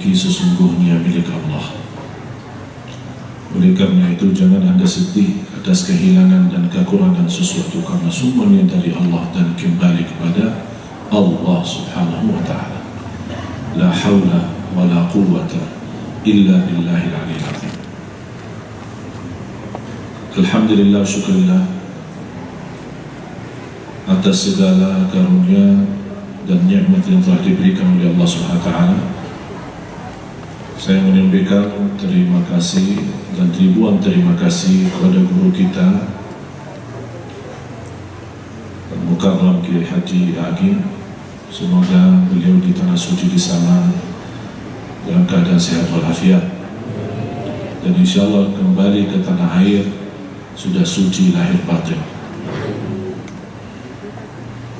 memiliki sesungguhnya milik Allah. Oleh karena itu jangan Anda sedih atas kehilangan dan kekurangan sesuatu, karena semuanya dari Allah dan kembali kepada Allah Subhanahu wa ta'ala. La hawla wa la quwwata illa billahil aliyyil azim. Alhamdulillah, syukurillah atas segala karunia dan nikmat yang telah diberikan oleh Allah Subhanahu wa ta'ala. Saya menyampaikan terima kasih dan ribuan terima kasih kepada guru kita Mukarram Kiai Haji Agim. Semoga beliau di tanah suci di sana dalam keadaan sehat walafiat, dan insyaallah kembali ke tanah air sudah suci lahir batin.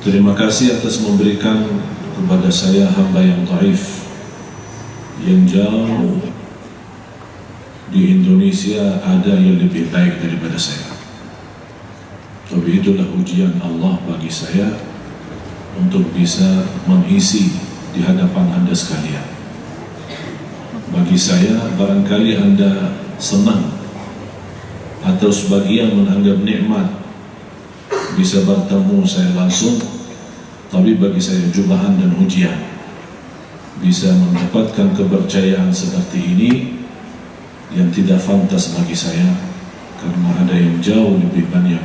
Terima kasih atas memberikan kepada saya hamba yang dhaif, yang jauh di Indonesia ada yang lebih baik daripada saya. Tapi itulah ujian Allah bagi saya untuk bisa mengisi di hadapan Anda sekalian. Bagi saya, barangkali Anda senang atau sebagian menganggap nikmat bisa bertemu saya langsung, tapi bagi saya cobaan dan ujian bisa mendapatkan kepercayaan seperti ini yang tidak fantas bagi saya, karena ada yang jauh lebih banyak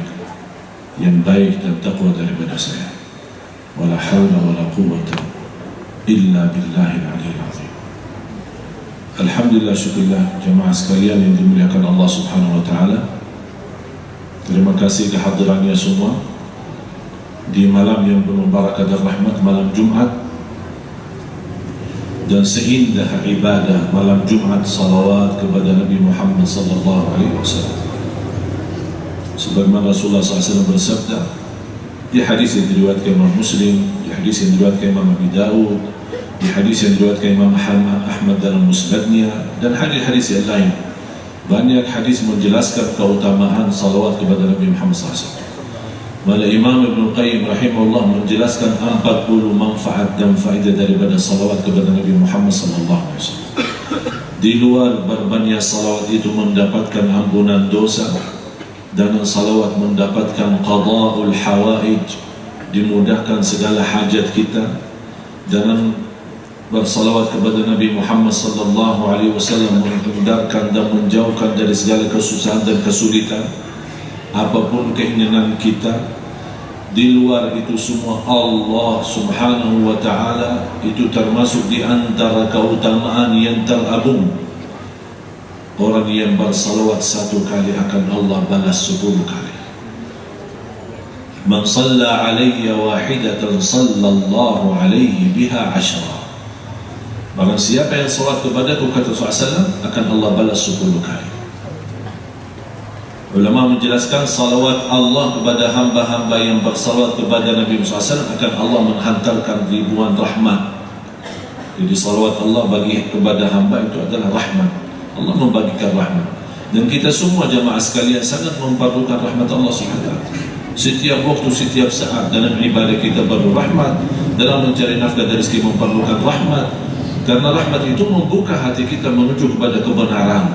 yang baik dan takwa daripada saya. Wala hawla wala quwwata illa billahil aliyyil azim. Alhamdulillah, syukurlah jemaah sekalian yang dimuliakan Allah Subhanahu wa ta'ala. Terima kasih kehadirannya semua di malam yang penuh barakah dan rahmat, malam Jumat, dan seindah ibadah malam Jumat salawat kepada Nabi Muhammad sallallahu alaihi wasallam. Sebagaimana Rasulullah SAW bersabda di hadis yang diriwayatkan Imam Muslim, di hadis yang diriwayatkan Imam Abi Daud, di hadis yang diriwayatkan Imam Ahmad dalam Musnadnya, dan hadis-hadis yang lain. Banyak hadis menjelaskan keutamaan salawat kepada Nabi Muhammad SAW. Mala Imam Ibn Qayyim rahimahullah menjelaskan 40 manfaat dan faedah daripada salawat kepada Nabi Muhammad SAW. Di luar berbanyak salawat itu mendapatkan ampunan dosa, dan salawat mendapatkan qada'ul hawaij, dimudahkan segala hajat kita. Dan bersalawat kepada Nabi Muhammad sallallahu alaihi wasallam menghindarkan dan menjauhkan dari segala kesusahan dan kesulitan, apapun keinginan kita. Di luar itu semua Allah Subhanahu wa ta'ala itu termasuk di antara keutamaan yang teragung. Orang yang bersalawat 1 kali akan Allah balas 10 kali. Man salla alayya wahidatan sallallahu alayhi biha 10. Barang siapa yang salat kepadaku, kata Rasulullah, akan Allah balas 10 kali. Ulama menjelaskan salawat Allah kepada hamba-hamba yang bersalawat kepada Nabi Muhammad SAW akan Allah menghantarkan ribuan rahmat. Jadi salawat Allah bagi kepada hamba itu adalah rahmat. Allah membagikan rahmat, dan kita semua jamaah sekalian sangat memerlukan rahmat Allah SWT. Setiap waktu, setiap saat dalam ibadah kita perlu rahmat, dalam mencari nafkah dari rezeki memerlukan rahmat, karena rahmat itu membuka hati kita menuju kepada kebenaran.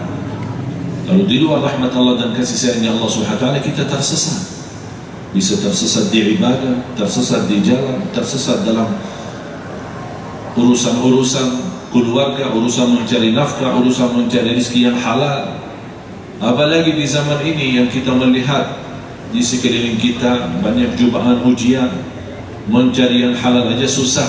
Kalau di luar rahmat Allah dan kasih sayangnya Allah SWT, kita tersesat. Bisa tersesat di ibadah, tersesat di jalan, tersesat dalam urusan-urusan keluarga, urusan mencari nafkah, urusan mencari rezeki yang halal. Apalagi di zaman ini yang kita melihat di sekeliling kita banyak cobaan, ujian, mencari yang halal aja susah.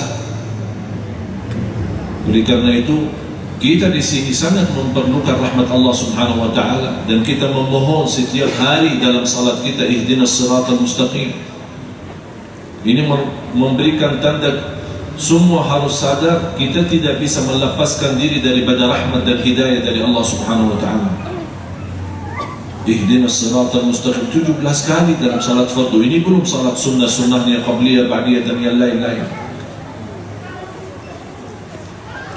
Oleh karena itu kita di sini sangat memerlukan rahmat Allah Subhanahu wa ta'ala, dan kita memohon setiap hari dalam salat kita, ihdinas siratal mustaqim. Ini memberikan tanda semua harus sadar kita tidak bisa melepaskan diri daripada rahmat dan hidayah dari Allah Subhanahu wa ta'ala. Ihdinas siratal mustaqim 17 kali dalam salat fardu. Ini belum salat sunnah-sunnahnya, qabliyah, ba'diyah dan yang lain-lain.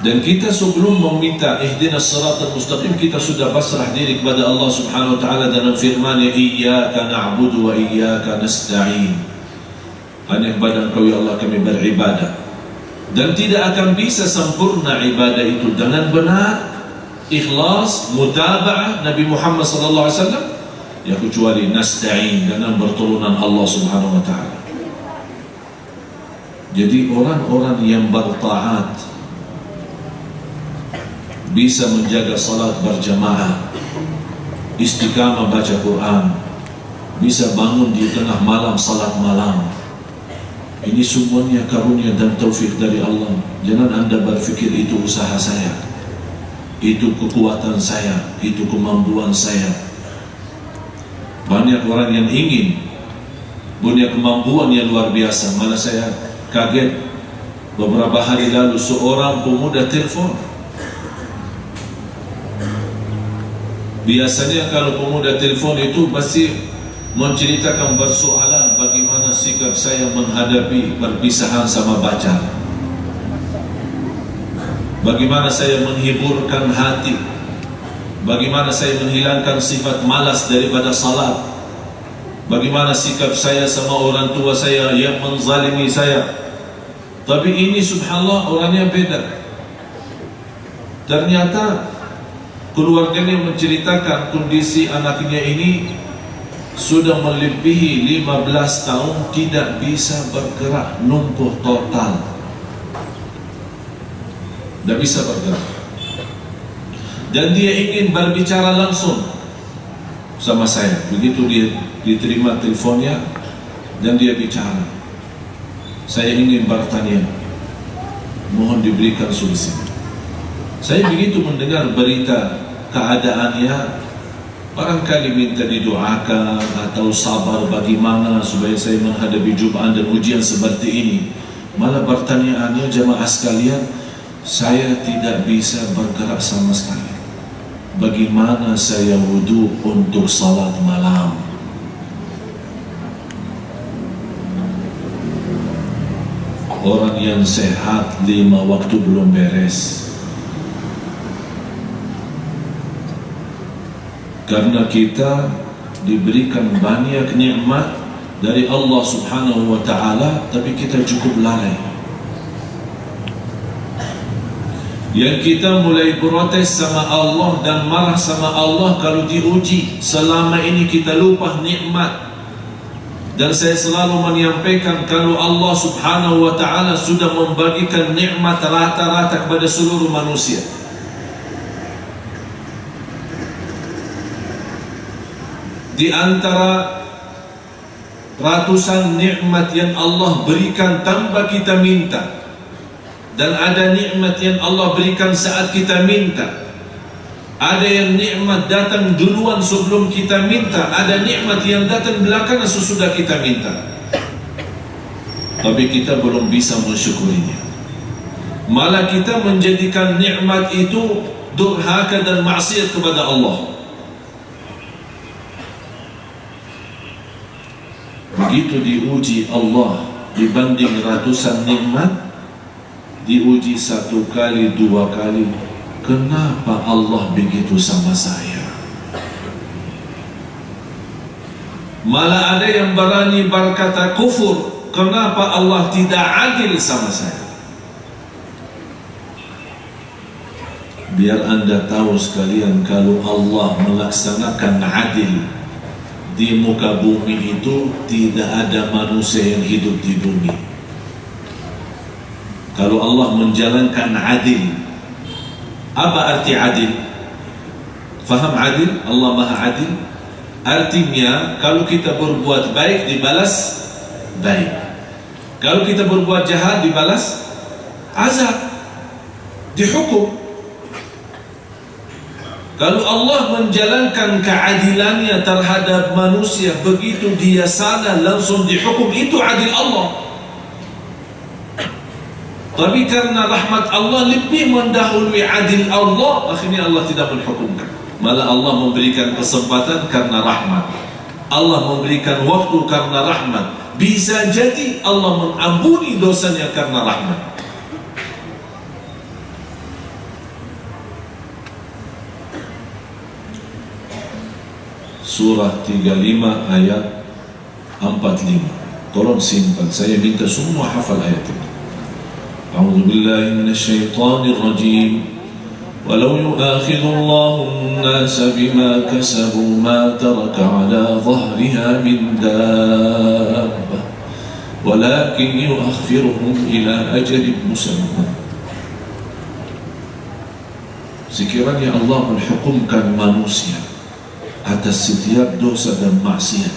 Dan kita sebelum meminta ihdinas siratal mustaqim, kita sudah pasrah diri kepada Allah Subhanahu wa ta'ala dalam firman-Nya, iyyaka na'budu wa iyyaka nasta'in. Hanya kepada Engkau ya Allah kami beribadah, Dan tidak akan bisa sempurna ibadah itu dengan benar, ikhlas, mutaba'ah Nabi Muhammad sallallahu alaihi wasallam, ya kecuali nasta'in, dengan pertolongan Allah Subhanahu wa taala. Jadi orang-orang yang bertaat bisa menjaga salat berjamaah, istiqamah baca Quran, bisa bangun di tengah malam salat malam. Ini semuanya karunia dan taufik dari Allah. Jangan Anda berfikir itu usaha saya, itu kekuatan saya, itu kemampuan saya. Banyak orang yang ingin punya kemampuan yang luar biasa. Malah saya kaget beberapa hari lalu seorang pemuda telepon. Biasanya kalau pemuda telepon itu pasti menceritakan persoalan bagaimana sikap saya menghadapi perpisahan sama pacar, bagaimana saya menghiburkan hati, bagaimana saya menghilangkan sifat malas daripada salat, bagaimana sikap saya sama orang tua saya yang menzalimi saya. Tapi ini subhanallah orangnya beda. Ternyata keluarganya menceritakan kondisi anaknya ini sudah melebihi 15 tahun tidak bisa bergerak, lumpuh total, tidak bisa bergerak. Dan dia ingin berbicara langsung sama saya. Begitu dia diterima teleponnya dan dia bicara, saya ingin bertanya, mohon diberikan solusi. Saya begitu mendengar berita keadaannya, barangkali minta didoakan atau sabar bagaimana supaya saya menghadapi cobaan dan ujian seperti ini. Malah pertanyaannya, jemaah sekalian, saya tidak bisa bergerak sama sekali. Bagaimana saya wudu untuk salat malam? Orang yang sehat 5 waktu belum beres. Karena kita diberikan banyak nikmat dari Allah Subhanahu wa taala, tapi kita cukup lalai. Yang kita mulai protes sama Allah dan marah sama Allah kalau diuji. Selama ini kita lupa nikmat. Dan saya selalu menyampaikan kalau Allah Subhanahu wa taala sudah membagikan nikmat rata-rata kepada seluruh manusia. Di antara ratusan nikmat yang Allah berikan tanpa kita minta, dan ada nikmat yang Allah berikan saat kita minta. Ada yang nikmat datang duluan sebelum kita minta, ada nikmat yang datang belakangan sesudah kita minta. Tapi kita belum bisa mensyukurinya. Malah kita menjadikan nikmat itu durhaka dan maksiat kepada Allah. Begitu diuji Allah dibanding ratusan nikmat, diuji 1 kali 2 kali, kenapa Allah begitu sama saya? Malah ada yang berani berkata kufur, kenapa Allah tidak adil sama saya? Biar Anda tahu sekalian, kalau Allah melaksanakan adil di muka bumi itu, tidak ada manusia yang hidup di bumi. Kalau Allah menjalankan adil, apa arti adil? Faham adil? Allah Maha Adil. Artinya kalau kita berbuat baik dibalas baik, kalau kita berbuat jahat dibalas azab, dihukum. Kalau Allah menjalankan keadilannya terhadap manusia, begitu dia salah langsung dihukum, itu adil Allah. Tapi karena rahmat Allah lebih mendahului adil Allah, akhirnya Allah tidak menghukumkan. Malah Allah memberikan kesempatan karena rahmat. Allah memberikan waktu karena rahmat. Bisa jadi Allah mengampuni dosanya karena rahmat. Surah 35 ayat 45. Tolong simpan, saya minta semua hafal ayat ini. A'udzu billahi minasy syaithanir rajim. Walau yu'akhidhu Allahu an-nasa bima kasabu ma taraka 'ala dhahriha min dabbah walakin yu'akhiruhum ila ajalin musamma. Sekiranya Allah menghukumkan manusia atas setiap dosa dan maksiat,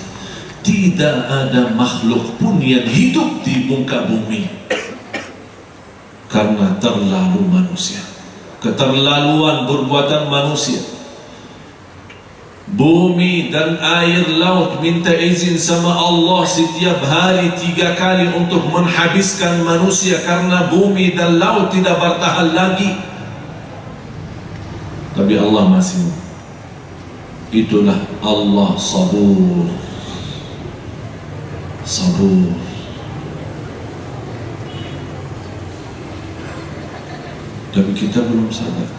tidak ada makhluk pun yang hidup di muka bumi karena terlalu manusia, keterlaluan perbuatan manusia. Bumi dan air laut minta izin sama Allah setiap hari 3 kali untuk menghabiskan manusia karena bumi dan laut tidak bertahan lagi. Tapi Allah masih. Itulah Allah sabur. Sabur. Tapi kita belum sadar.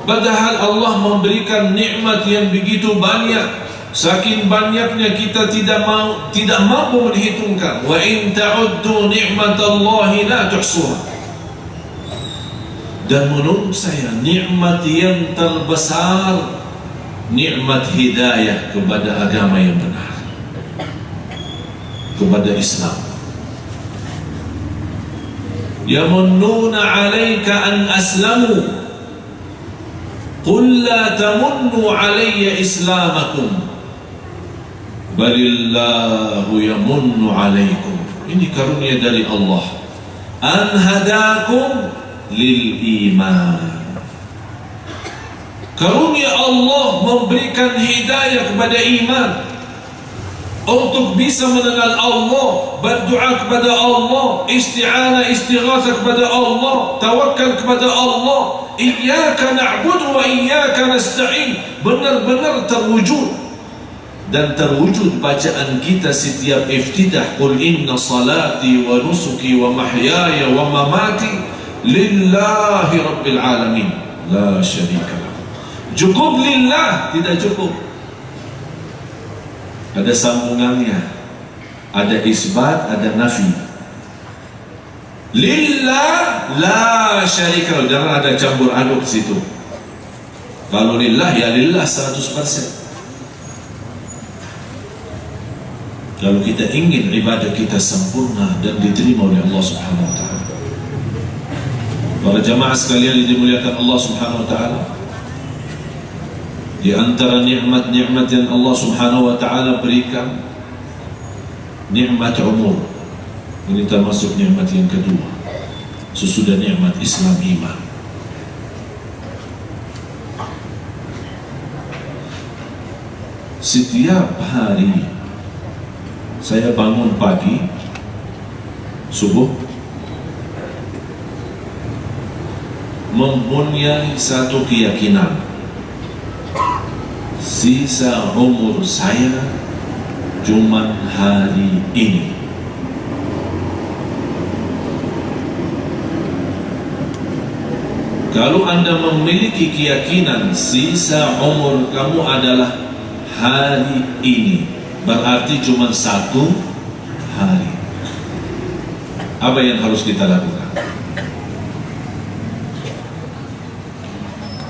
Padahal Allah memberikan nikmat yang begitu banyak. Saking banyaknya kita tidak mampu menghitungkan. Wa in ta'uddu ni'matallahi la tuhsuha. Dan menurut saya nikmat yang terbesar nikmat hidayah kepada agama yang benar, kepada Islam. Yamunnuna 'alaika an aslamu qul la tamunnu 'alayya islamakum balillahu yamunnu 'alaykum. Ini karunia dari Allah. An hadakum lil iman. Karunia Allah memberikan hidayah kepada iman, untuk bisa mengenal Allah, berdoa kepada Allah, isti'anah istighatsah kepada Allah, tawakal kepada Allah. Iyyaka na'budu wa iyyaka nasta'in, benar-benar terwujud. Dan terwujud bacaan kita setiap iftitah, qul inna salati wa nusuki wa mahyaya wa mamati lillahi rabbil alamin la syarika lah. Cukup lillah, tidak cukup. Ada sambungannya, ada isbat, ada nafi. Lillah la syarika lah, jangan ada campur aduk situ. Kalau lillah ya lillah 100%. Kalau kita ingin ibadah kita sempurna dan diterima oleh Allah Subhanahu wa taala. Para jamaah sekalian yang dimuliakan Allah Subhanahu wa taala, di antara nikmat-nikmat yang Allah Subhanahu wa taala berikan, nikmat umur. Ini termasuk nikmat yang kedua sesudah nikmat Islam iman. Setiap hari saya bangun pagi subuh, mempunyai satu keyakinan, sisa umur saya cuma hari ini. Kalau Anda memiliki keyakinan sisa umur kamu adalah hari ini, berarti cuma satu hari. Apa yang harus kita lakukan?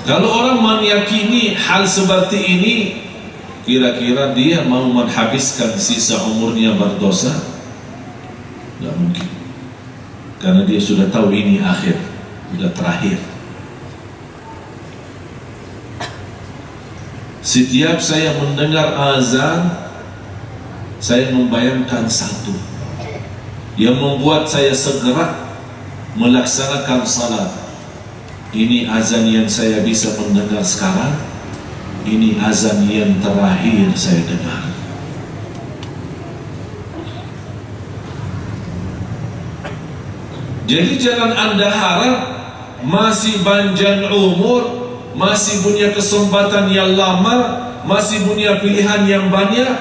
Kalau orang meyakini hal seperti ini, kira-kira dia mau menghabiskan sisa umurnya berdosa? Tidak mungkin. Karena dia sudah tahu ini akhir, sudah terakhir. Setiap saya mendengar azan, saya membayangkan satu yang membuat saya segera melaksanakan salat. Ini azan yang saya bisa mendengar sekarang, ini azan yang terakhir saya dengar. Jadi jangan Anda harap masih panjang umur, masih punya kesempatan yang lama, masih punya pilihan yang banyak.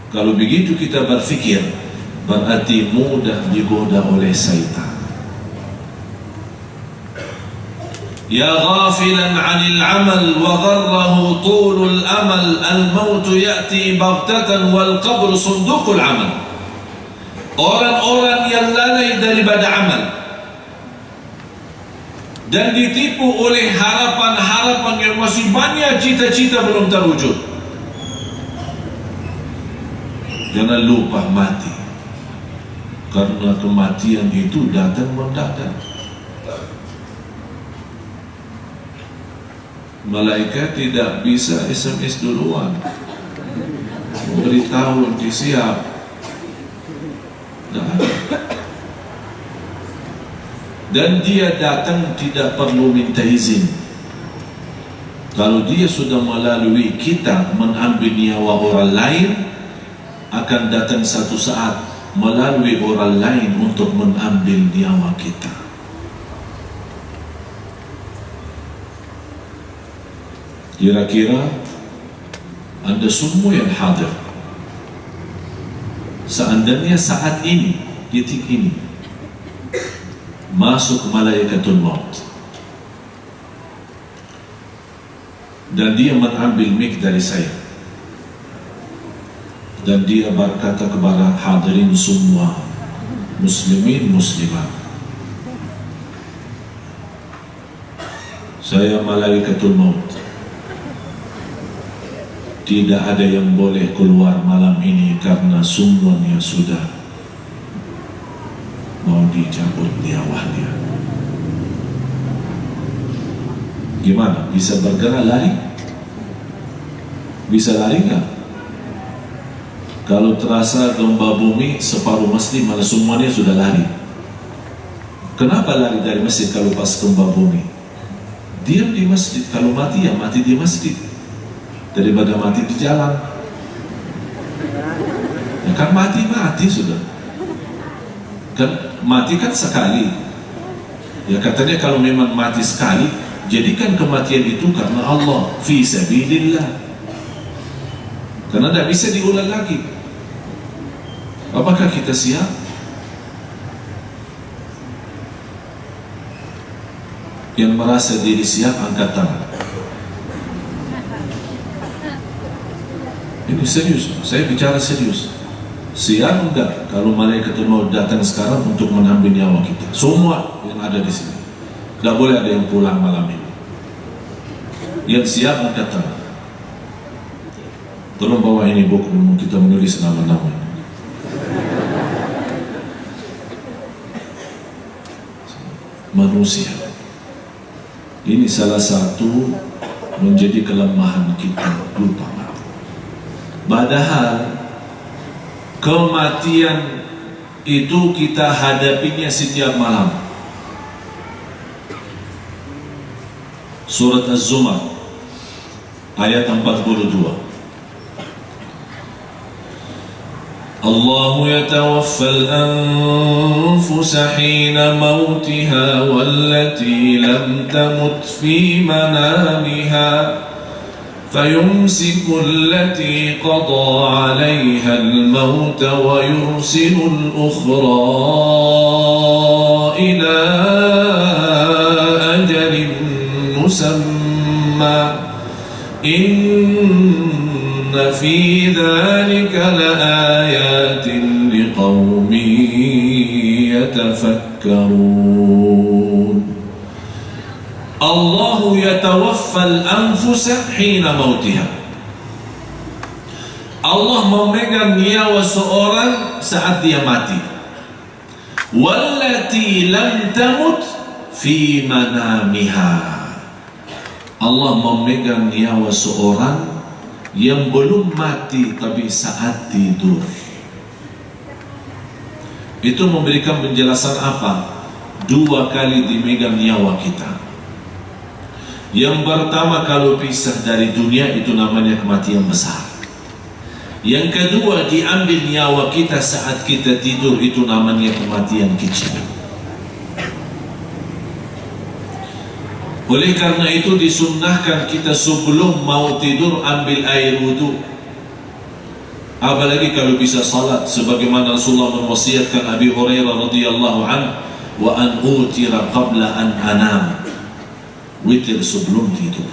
Kalau begitu kita berfikir, berarti mudah digoda oleh syaitan. Ya ghafilan 'anil 'amal wa gharrahu tulul amal, al-maut ya'ti baghtatan wal qabru sunduqul 'amal. orang-orang yang lalai daripada amal dan ditipu oleh harapan-harapan yang masih banyak, cita-cita belum terwujud. Jangan lupa mati, karena kematian itu datang mendadak. Malaikat tidak bisa SMS duluan, memberitahu nanti siap. Dan dia datang tidak perlu minta izin. Kalau dia sudah melalui kita mengambil nyawa orang lain, akan datang satu saat melalui orang lain untuk mengambil nyawa kita. Kira-kira Anda semua yang hadir, seandainya saat ini, detik ini, masuk malaikatul maut dan dia mengambil mic dari saya dan dia berkata kepada hadirin semua, muslimin muslimat, saya malaikatul maut, tidak ada yang boleh keluar malam ini karena semuanya sudah mau dicabut nyawanya. Gimana? Bisa bergerak lari? Bisa lari nggak? Kalau terasa gempa bumi separuh masjid, malah semuanya sudah lari. Kenapa lari dari masjid kalau pas gempa bumi? Diam di masjid. Kalau mati ya mati di masjid, daripada mati di jalan. Ya kan mati sudah. Kan mati kan sekali. Ya katanya kalau memang mati sekali, jadikan kematian itu karena Allah, fi sabilillah, karena tidak bisa diulang lagi. Apakah kita siap? Yang merasa diri siap angkat tangan. Ini serius, saya bicara serius. Siap enggak kalau malaikatul maut datang sekarang untuk mengambil nyawa kita? Semua yang ada di sini. Tidak boleh ada yang pulang malam ini. Yang siap angkat tangan. Tolong bawa ini buku, kita menulis nama-nama. Manusia. Ini salah satu menjadi kelemahan kita, lupa mati. Padahal kematian itu kita hadapinya setiap malam. Surat Az-Zumar ayat 42. Allahu yatawaffal anfusa hina mautiha wallati lam tamut fi manamiha فيمسك التي قضى عليها الموت ويرسل الأخرى إلى أجل مسمى إن في ذلك لآيات لقوم يتفكرون. Allahu yatawaffal anfusa hina mautiha. Allah memegang nyawa seorang saat dia mati. Wallati lam tamut fi manamiha. Allah memegang nyawa seorang yang belum mati tapi saat tidur. Itu memberikan penjelasan apa? Dua kali dimegang nyawa kita. Yang pertama, kalau pisah dari dunia itu namanya kematian besar. Yang kedua, diambil nyawa kita saat kita tidur, itu namanya kematian kecil. Oleh karena itu disunnahkan kita sebelum mau tidur ambil air wudu. Apalagi kalau bisa salat, sebagaimana Rasulullah mewasiatkan Abi Hurairah radhiyallahu anhu, wa an utira qabla an anam. Witir sebelum tidur.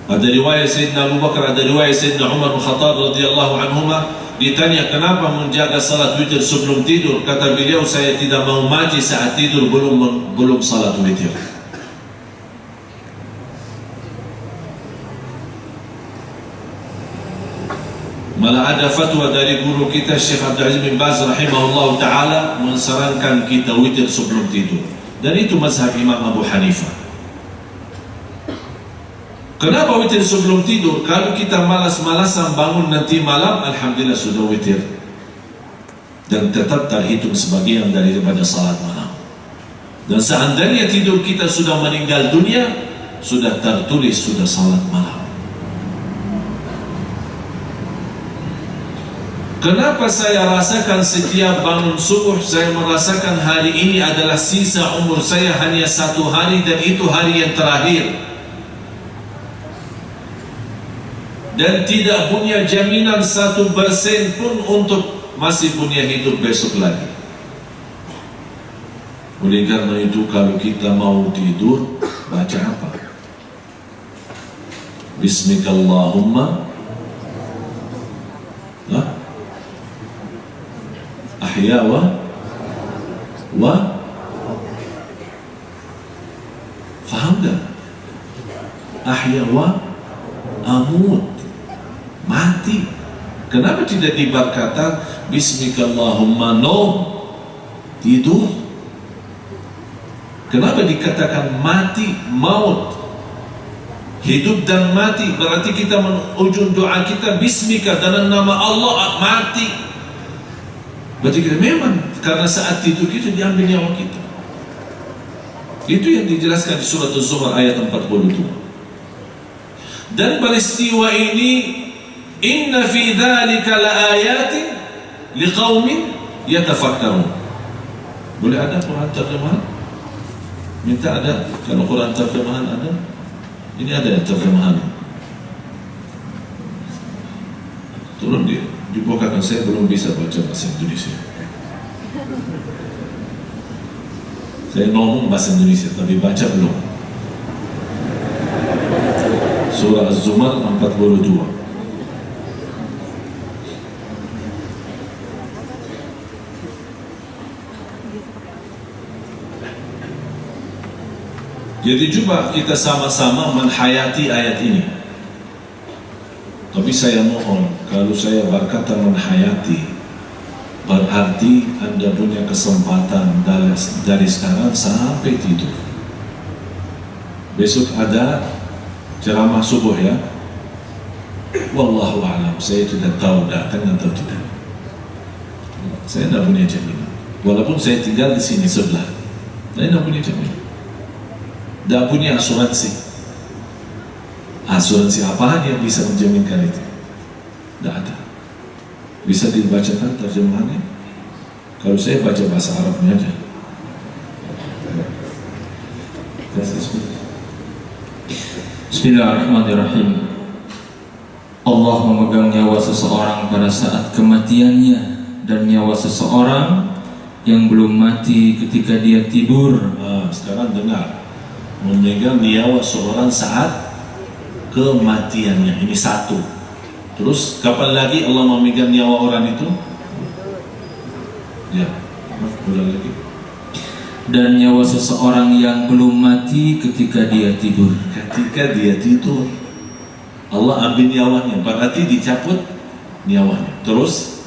Ada riwayat Sayyidina Abu Bakar, ada riwayat Sayyidina Umar bin Khattab radhiyallahu anhuma, ditanya kenapa menjaga salat witir sebelum tidur. Kata beliau, saya tidak mau mati saat tidur belum salat witir. Malah ada fatwa dari guru kita Syekh Abdul Aziz bin Baz rahimahullah ta'ala mensarankan kita witir sebelum tidur. Dan itu mazhab Imam Abu Hanifah. Kenapa witir sebelum tidur? Kalau kita malas-malasan bangun nanti malam, alhamdulillah sudah witir. Dan tetap terhitung sebagian daripada salat malam. Dan seandainya tidur kita sudah meninggal dunia, sudah tertulis sudah salat malam. Kenapa saya rasakan setiap bangun subuh, saya merasakan hari ini adalah sisa umur saya hanya 1 hari dan itu hari yang terakhir. Dan tidak punya jaminan 1% pun untuk masih punya hidup besok lagi. Oleh karena itu kalau kita mau tidur, baca apa? Bismikallahumma ahya wa faham tak? Ahya wa amut, mati. Kenapa tidak diberkata Bismikallahumma nom, tidur? Kenapa dikatakan mati, maut, hidup dan mati? Berarti kita ujung doa kita Bismika, dalam nama Allah mati. Berarti kita memang karena saat tidur kita diambil nyawa kita. Itu yang dijelaskan di surat Az-Zumar ayat 42. Dan peristiwa ini, inna fi dzalika laayatin liqaumin yatafakkarun. Boleh ada Quran terjemahan? Minta ada. Kalau Quran terjemahan ada, ini ada terjemahan. Tolong dibukakan, saya belum bisa baca bahasa Indonesia. Saya ngomong bahasa Indonesia tapi baca belum. Surah Az-Zumar 42. Jadi coba kita sama-sama menghayati ayat ini. Tapi saya mohon, kalau saya berkata menghayati, berarti Anda punya kesempatan dari sekarang sampai tidur. Besok ada ceramah subuh ya. Wallahu a'lam, saya tidak tahu datang atau tidak. Saya tidak punya jaminan. Walaupun saya tinggal di sini sebelah, saya tidak punya jaminan. Tidak punya asuransi. Asuransi apaan yang bisa menjaminkan itu? Tidak ada. Bisa dibacakan terjemahannya? Kalau saya baca bahasa Arabnya aja. Bismillahirrahmanirrahim. Allah memegang nyawa seseorang pada saat kematiannya dan nyawa seseorang yang belum mati ketika dia tidur. Sekarang dengar, memegang nyawa seorang saat kematiannya, ini satu. Terus kapan lagi Allah memegang nyawa orang itu? Ya, ulang lagi. Dan nyawa seseorang yang belum mati ketika dia tidur. Ketika dia tidur, Allah ambil nyawanya, berarti dicabut nyawanya. Terus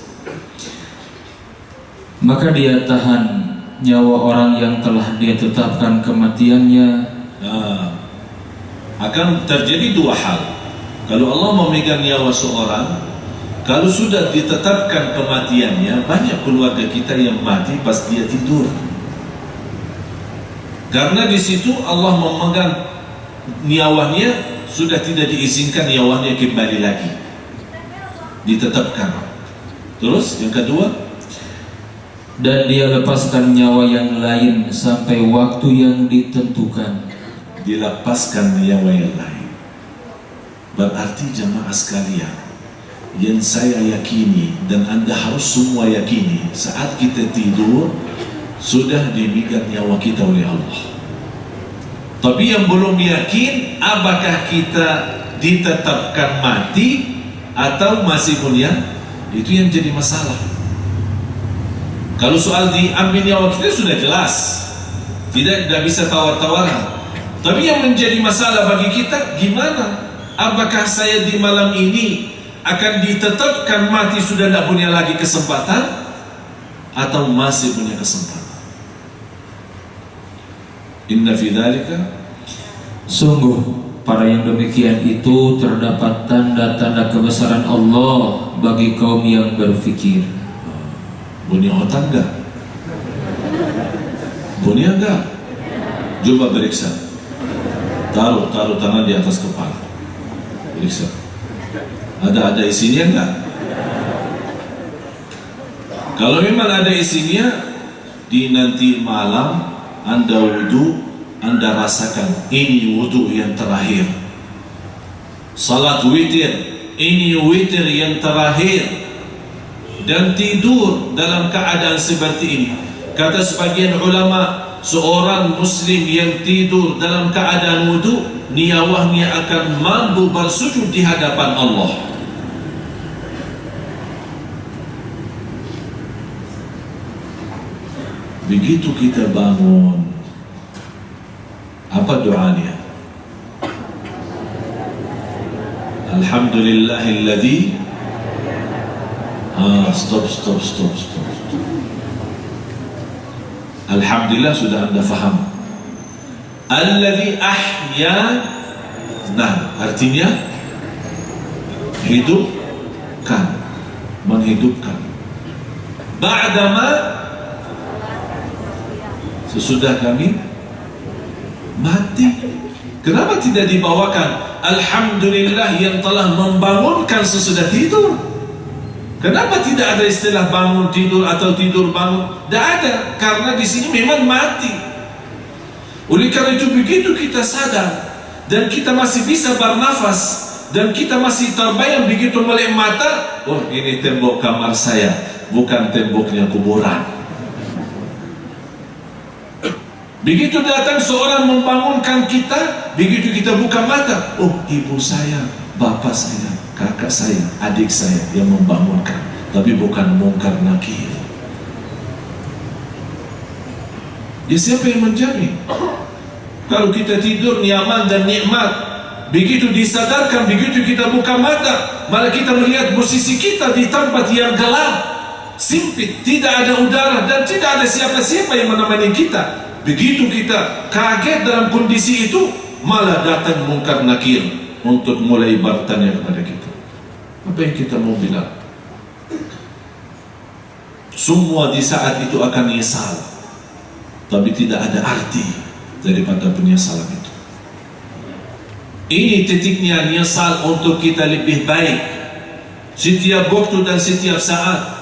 maka dia tahan nyawa orang yang telah dia tetapkan kematiannya. Akan terjadi dua hal. Kalau Allah memegang nyawa seorang, kalau sudah ditetapkan kematiannya, banyak keluarga kita yang mati pas dia tidur. Karena di situ Allah memegang nyawanya, sudah tidak diizinkan nyawanya kembali lagi, ditetapkan. Terus yang kedua, dan dia lepaskan nyawa yang lain sampai waktu yang ditentukan. Dilepaskan nyawa yang lain. Berarti jamaah sekalian, yang saya yakini dan Anda harus semua yakini, saat kita tidur sudah dimegang nyawa kita oleh Allah. Tapi yang belum yakin, apakah kita ditetapkan mati atau masih punya, itu yang jadi masalah. Kalau soal diambil nyawa kita sudah jelas, tidak bisa tawar-tawaran. Tapi yang menjadi masalah bagi kita, gimana? Apakah saya di malam ini akan ditetapkan mati sudah tidak punya lagi kesempatan, atau masih punya kesempatan? Inna fi dzalika, sungguh pada yang demikian itu terdapat tanda-tanda kebesaran Allah bagi kaum yang berfikir. Bunyi otak enggak? Bunyi enggak? Coba periksa. Taruh tangan di atas kepala. Periksa. Ada isinya enggak? Kalau memang ada isinya, di nanti malam Anda wudu, Anda rasakan ini wudu yang terakhir. Salat witir, ini witir yang terakhir. Dan tidur dalam keadaan seperti ini. Kata sebagian ulama, seorang muslim yang tidur dalam keadaan wudu, nyawanya akan mampu bersujud di hadapan Allah. Begitu kita bangun, apa doanya? Alhamdulillahilladzi. Stop. Alhamdulillah sudah Anda faham. Alladzi ahya, nah artinya hidupkan, menghidupkan. Ba'dama, sesudah kami mati. Kenapa tidak dibawakan Alhamdulillah yang telah membangunkan sesudah tidur? Kenapa tidak ada istilah bangun tidur atau tidur bangun? Tidak ada, karena di sini memang mati. Oleh karena itu begitu kita sadar dan kita masih bisa bernafas dan kita masih terbayang begitu melek mata, oh ini tembok kamar saya, bukan temboknya kuburan. Begitu datang seorang membangunkan kita, begitu kita buka mata, oh ibu saya, bapak saya, kakak saya, adik saya yang membangunkan, tapi bukan mungkar nakir. Ya siapa yang menjamin? Kalau kita tidur nyaman dan nikmat, begitu disadarkan, begitu kita buka mata, malah kita melihat posisi kita di tempat yang gelap, sempit, tidak ada udara dan tidak ada siapa-siapa yang menemani kita. Begitu kita kaget dalam kondisi itu, malah datang mungkar nakir untuk mulai bertanya kepada kita. Apa yang kita mau bilang? Semua di saat itu akan nyesal, tapi tidak ada arti daripada penyesalan itu. Ini titiknya nyesal untuk kita lebih baik setiap waktu dan setiap saat.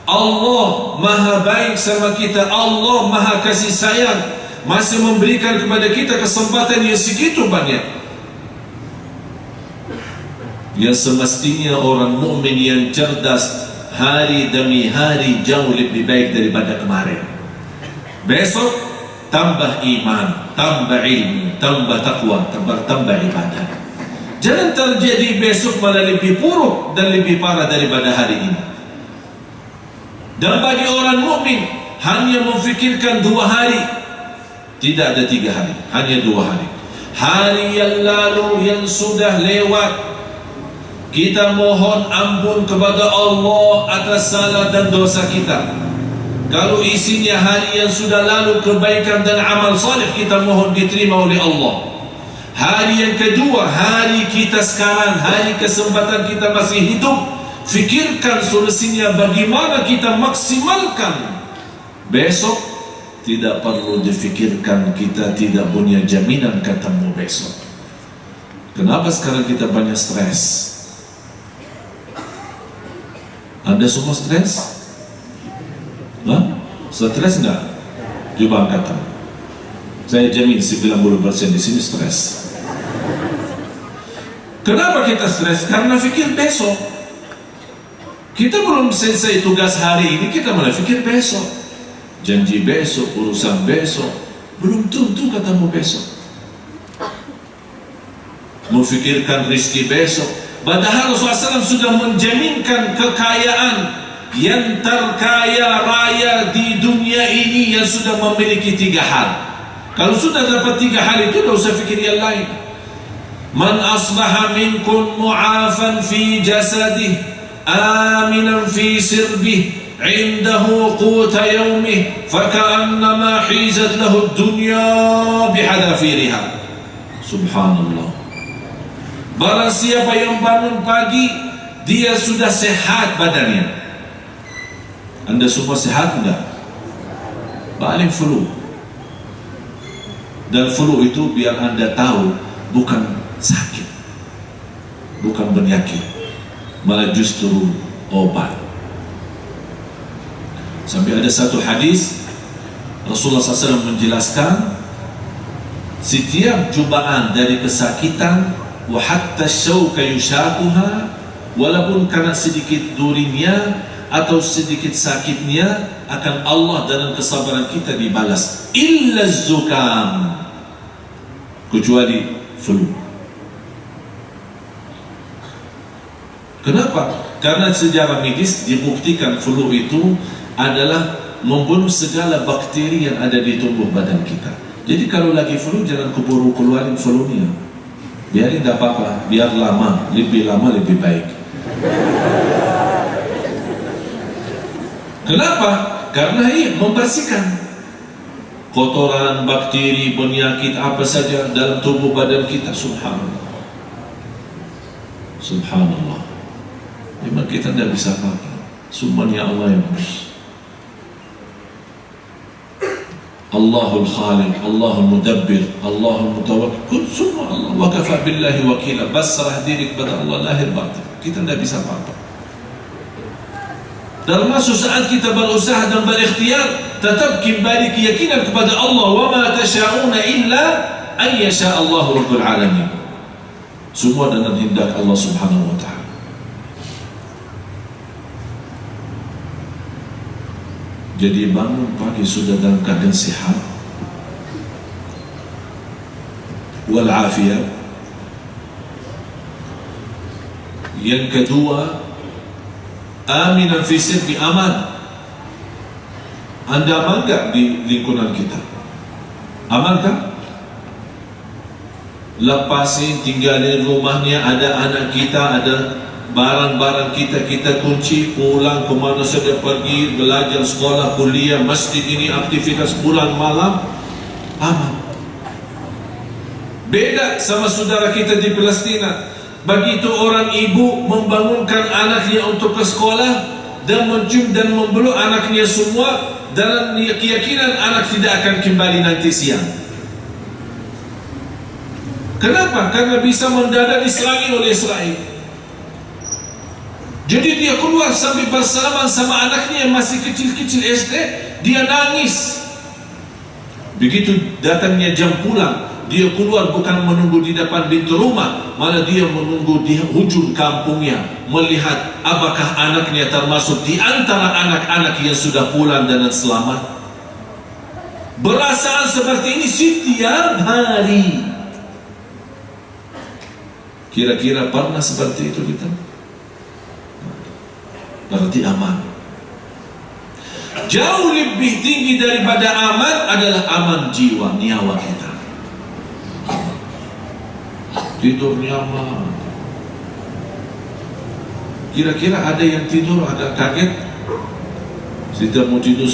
Allah maha baik sama kita, Allah maha kasih sayang, masih memberikan kepada kita kesempatan yang segitu banyak. Yang semestinya orang mukmin yang cerdas hari demi hari jauh lebih baik daripada kemarin. Besok tambah iman, tambah ilmu, tambah takwa, tambah ibadah. Jangan terjadi besok malah lebih buruk dan lebih parah daripada hari ini. Dan bagi orang mukmin hanya memfikirkan 2 hari, tidak ada 3 hari, hanya 2 hari. Hari yang lalu yang sudah lewat, kita mohon ampun kepada Allah atas salah dan dosa kita. Kalau isinya hari yang sudah lalu kebaikan dan amal saleh, kita mohon diterima oleh Allah. Hari yang kedua, hari kita sekarang, hari kesempatan kita masih hidup. Fikirkan solusinya bagaimana kita maksimalkan. Besok tidak perlu difikirkan, kita tidak punya jaminan ketemu besok. Kenapa sekarang kita banyak stres? Anda semua stres? Hah? Stres enggak? Coba angkat tangan. Saya jamin 90% di sini stres. Kenapa kita stres? Karena fikir besok. Kita belum selesai tugas hari ini, kita malah fikir besok. Janji besok, urusan besok. Belum tentu ketemu besok. memfikirkan rezeki besok. Padahal Rasulullah SAW sudah menjaminkan kekayaan yang terkaya raya di dunia ini, yang sudah memiliki 3 hal. Kalau sudah dapat 3 hal itu, tidak usah fikir yang lain. Man asbaha minkum mu'afan fi jasadih, aminan fi sirbih, indahu quta yaumih, faka'annama hizat lahu dunya bihadafiriha. Subhanallah. Barang siapa yang bangun pagi, dia sudah sehat badannya. Anda semua sehat enggak? Paling flu. Dan flu itu biar Anda tahu bukan sakit, bukan penyakit, malah justru obat. Sampai ada satu hadis Rasulullah SAW menjelaskan, setiap cubaan dari kesakitan, wa hatta syauka yushaquha, walaupun karena sedikit durinya atau sedikit sakitnya, akan Allah dalam kesabaran kita dibalas. Illa zukam, kecuali flu. Kenapa? Karena sejarah medis dibuktikan flu itu adalah membunuh segala bakteri yang ada di tubuh badan kita. Jadi kalau lagi flu, jangan keburu keluarin flu-nya. Biarin, tidak apa-apa, biar lama lebih baik. Kenapa? Karena ini membersihkan kotoran, bakteri, penyakit apa saja dalam tubuh badan kita. Subhanallah. Subhanallah. Memang kita tidak bisa apa-apa. Semuanya Allah yang urus. Allahul Khaliq, Allahul Mudabbir, Allahul Mutawakkil, semua Allah. Wa kafa billahi wakila. Basrah diri kepada Allah lahir batin. Kita tidak bisa apa-apa. Dalam masa saat kita berusaha dan berikhtiar, tetap kembali keyakinan kepada Allah. Wa ma tasha'una illa an yasha Allahu Rabbul Alamin. Semua dengan kehendak Allah Subhanahu wa ta'ala. Jadi bangun pagi sudah dalam keadaan sehat walafiat. Yang kedua, aminan fi sirbi, aman. Anda aman gak di lingkungan kita? Aman kan? Lepasin, tinggalin rumahnya, ada anak kita, ada barang-barang kita kunci, pulang kemana saja pergi, belajar, sekolah, kuliah, masjid ini, aktivitas pulang malam, aman. Beda sama saudara kita di Palestina. Begitu orang ibu membangunkan anaknya untuk ke sekolah dan mencium dan memeluk anaknya semua, dalam keyakinan anak tidak akan kembali nanti siang. Kenapa? Karena bisa mendadak diserangi oleh Israel. Jadi dia keluar sambil bersalaman sama anaknya yang masih kecil-kecil SD, dia nangis. Begitu datangnya jam pulang, dia keluar bukan menunggu di depan pintu rumah, malah dia menunggu di ujung kampungnya, melihat apakah anaknya termasuk di antara anak-anak yang sudah pulang dengan selamat. Perasaan seperti ini setiap hari. Kira-kira pernah seperti itu kita? Berarti aman. Jauh lebih tinggi daripada aman adalah aman jiwa, nyawa kita. Tidur nyaman. Kira-kira ada yang tidur agak kaget, tidak mau tidur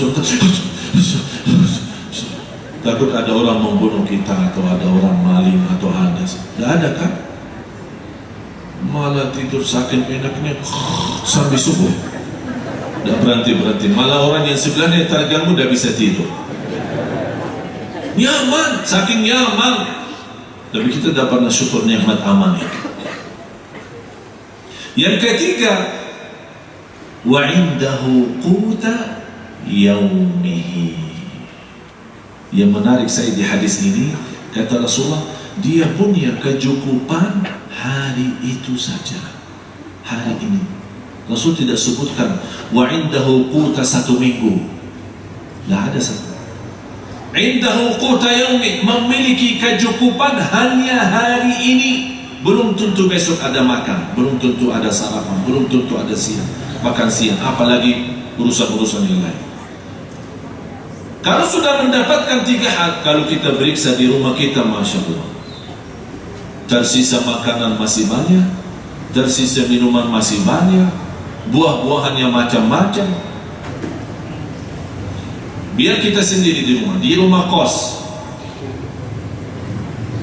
takut ada orang membunuh kita, atau ada orang maling, atau ada. Tidak ada kan? Malah tidur saking enaknya sampai subuh, tidak berhenti. Malah orang yang sebelahnya terganggu tidak bisa tidur. Nyaman, saking nyaman. Tapi kita tidak pernah syukur nikmat aman itu. Yang ketiga, wa indahu quta yaumihi. Yang menarik saya di hadis ini, kata Rasulullah, dia punya kecukupan hari itu saja, hari ini. Rasul tidak sebutkan wa indahu quta 1 minggu. Tidak ada satu. Indahu quta yaumi, memiliki kecukupan hanya hari ini. Belum tentu besok ada makan, belum tentu ada sarapan, belum tentu ada makan siang, apalagi urusan-urusan yang lain. Kalau sudah mendapatkan 3 hal, kalau kita periksa di rumah kita, Masya Allah, tersisa makanan masih banyak, tersisa minuman masih banyak, buah-buahannya macam-macam. Biar kita sendiri di rumah kos.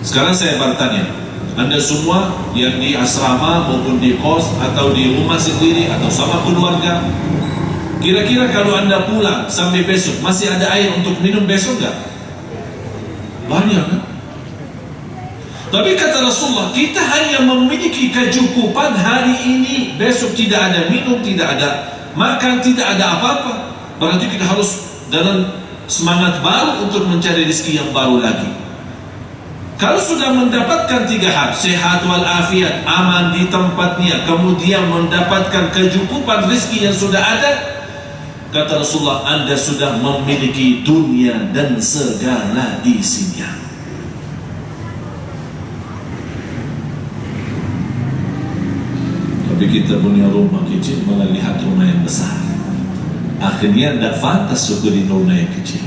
Sekarang saya bertanya, Anda semua yang di asrama maupun di kos atau di rumah sendiri atau sama keluarga, kira-kira kalau Anda pulang sampai besok masih ada air untuk minum besok enggak? Banyak kan? Tapi kata Rasulullah, kita hanya memiliki kecukupan hari ini, besok tidak ada minum, tidak ada makan, tidak ada apa-apa. Berarti kita harus dalam semangat baru untuk mencari rezeki yang baru lagi. Kalau sudah mendapatkan 3 hal, sehat walafiat, aman di tempatnya, kemudian mendapatkan kecukupan rezeki yang sudah ada, kata Rasulullah, Anda sudah memiliki dunia dan segala isinya. Tapi kita punya rumah kecil, malah lihat rumah yang besar. Akhirnya tidak pantas syukuri rumah yang kecil.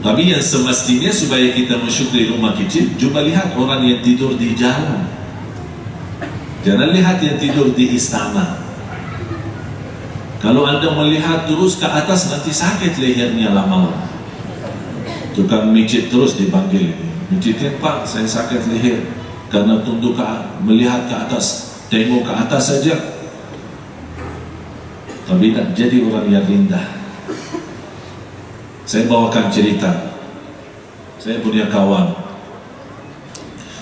Tapi yang semestinya supaya kita mensyukuri rumah kecil, coba lihat orang yang tidur di jalan. Jangan lihat yang tidur di istana. Kalau Anda melihat terus ke atas, nanti sakit lehernya lama-lama. Tukang mijit terus dipanggil. Mijitnya, Pak, saya sakit leher karena tunduk melihat ke atas, tengok ke atas saja. Tapi tak jadi orang yang indah. Saya bawakan cerita. Saya punya kawan,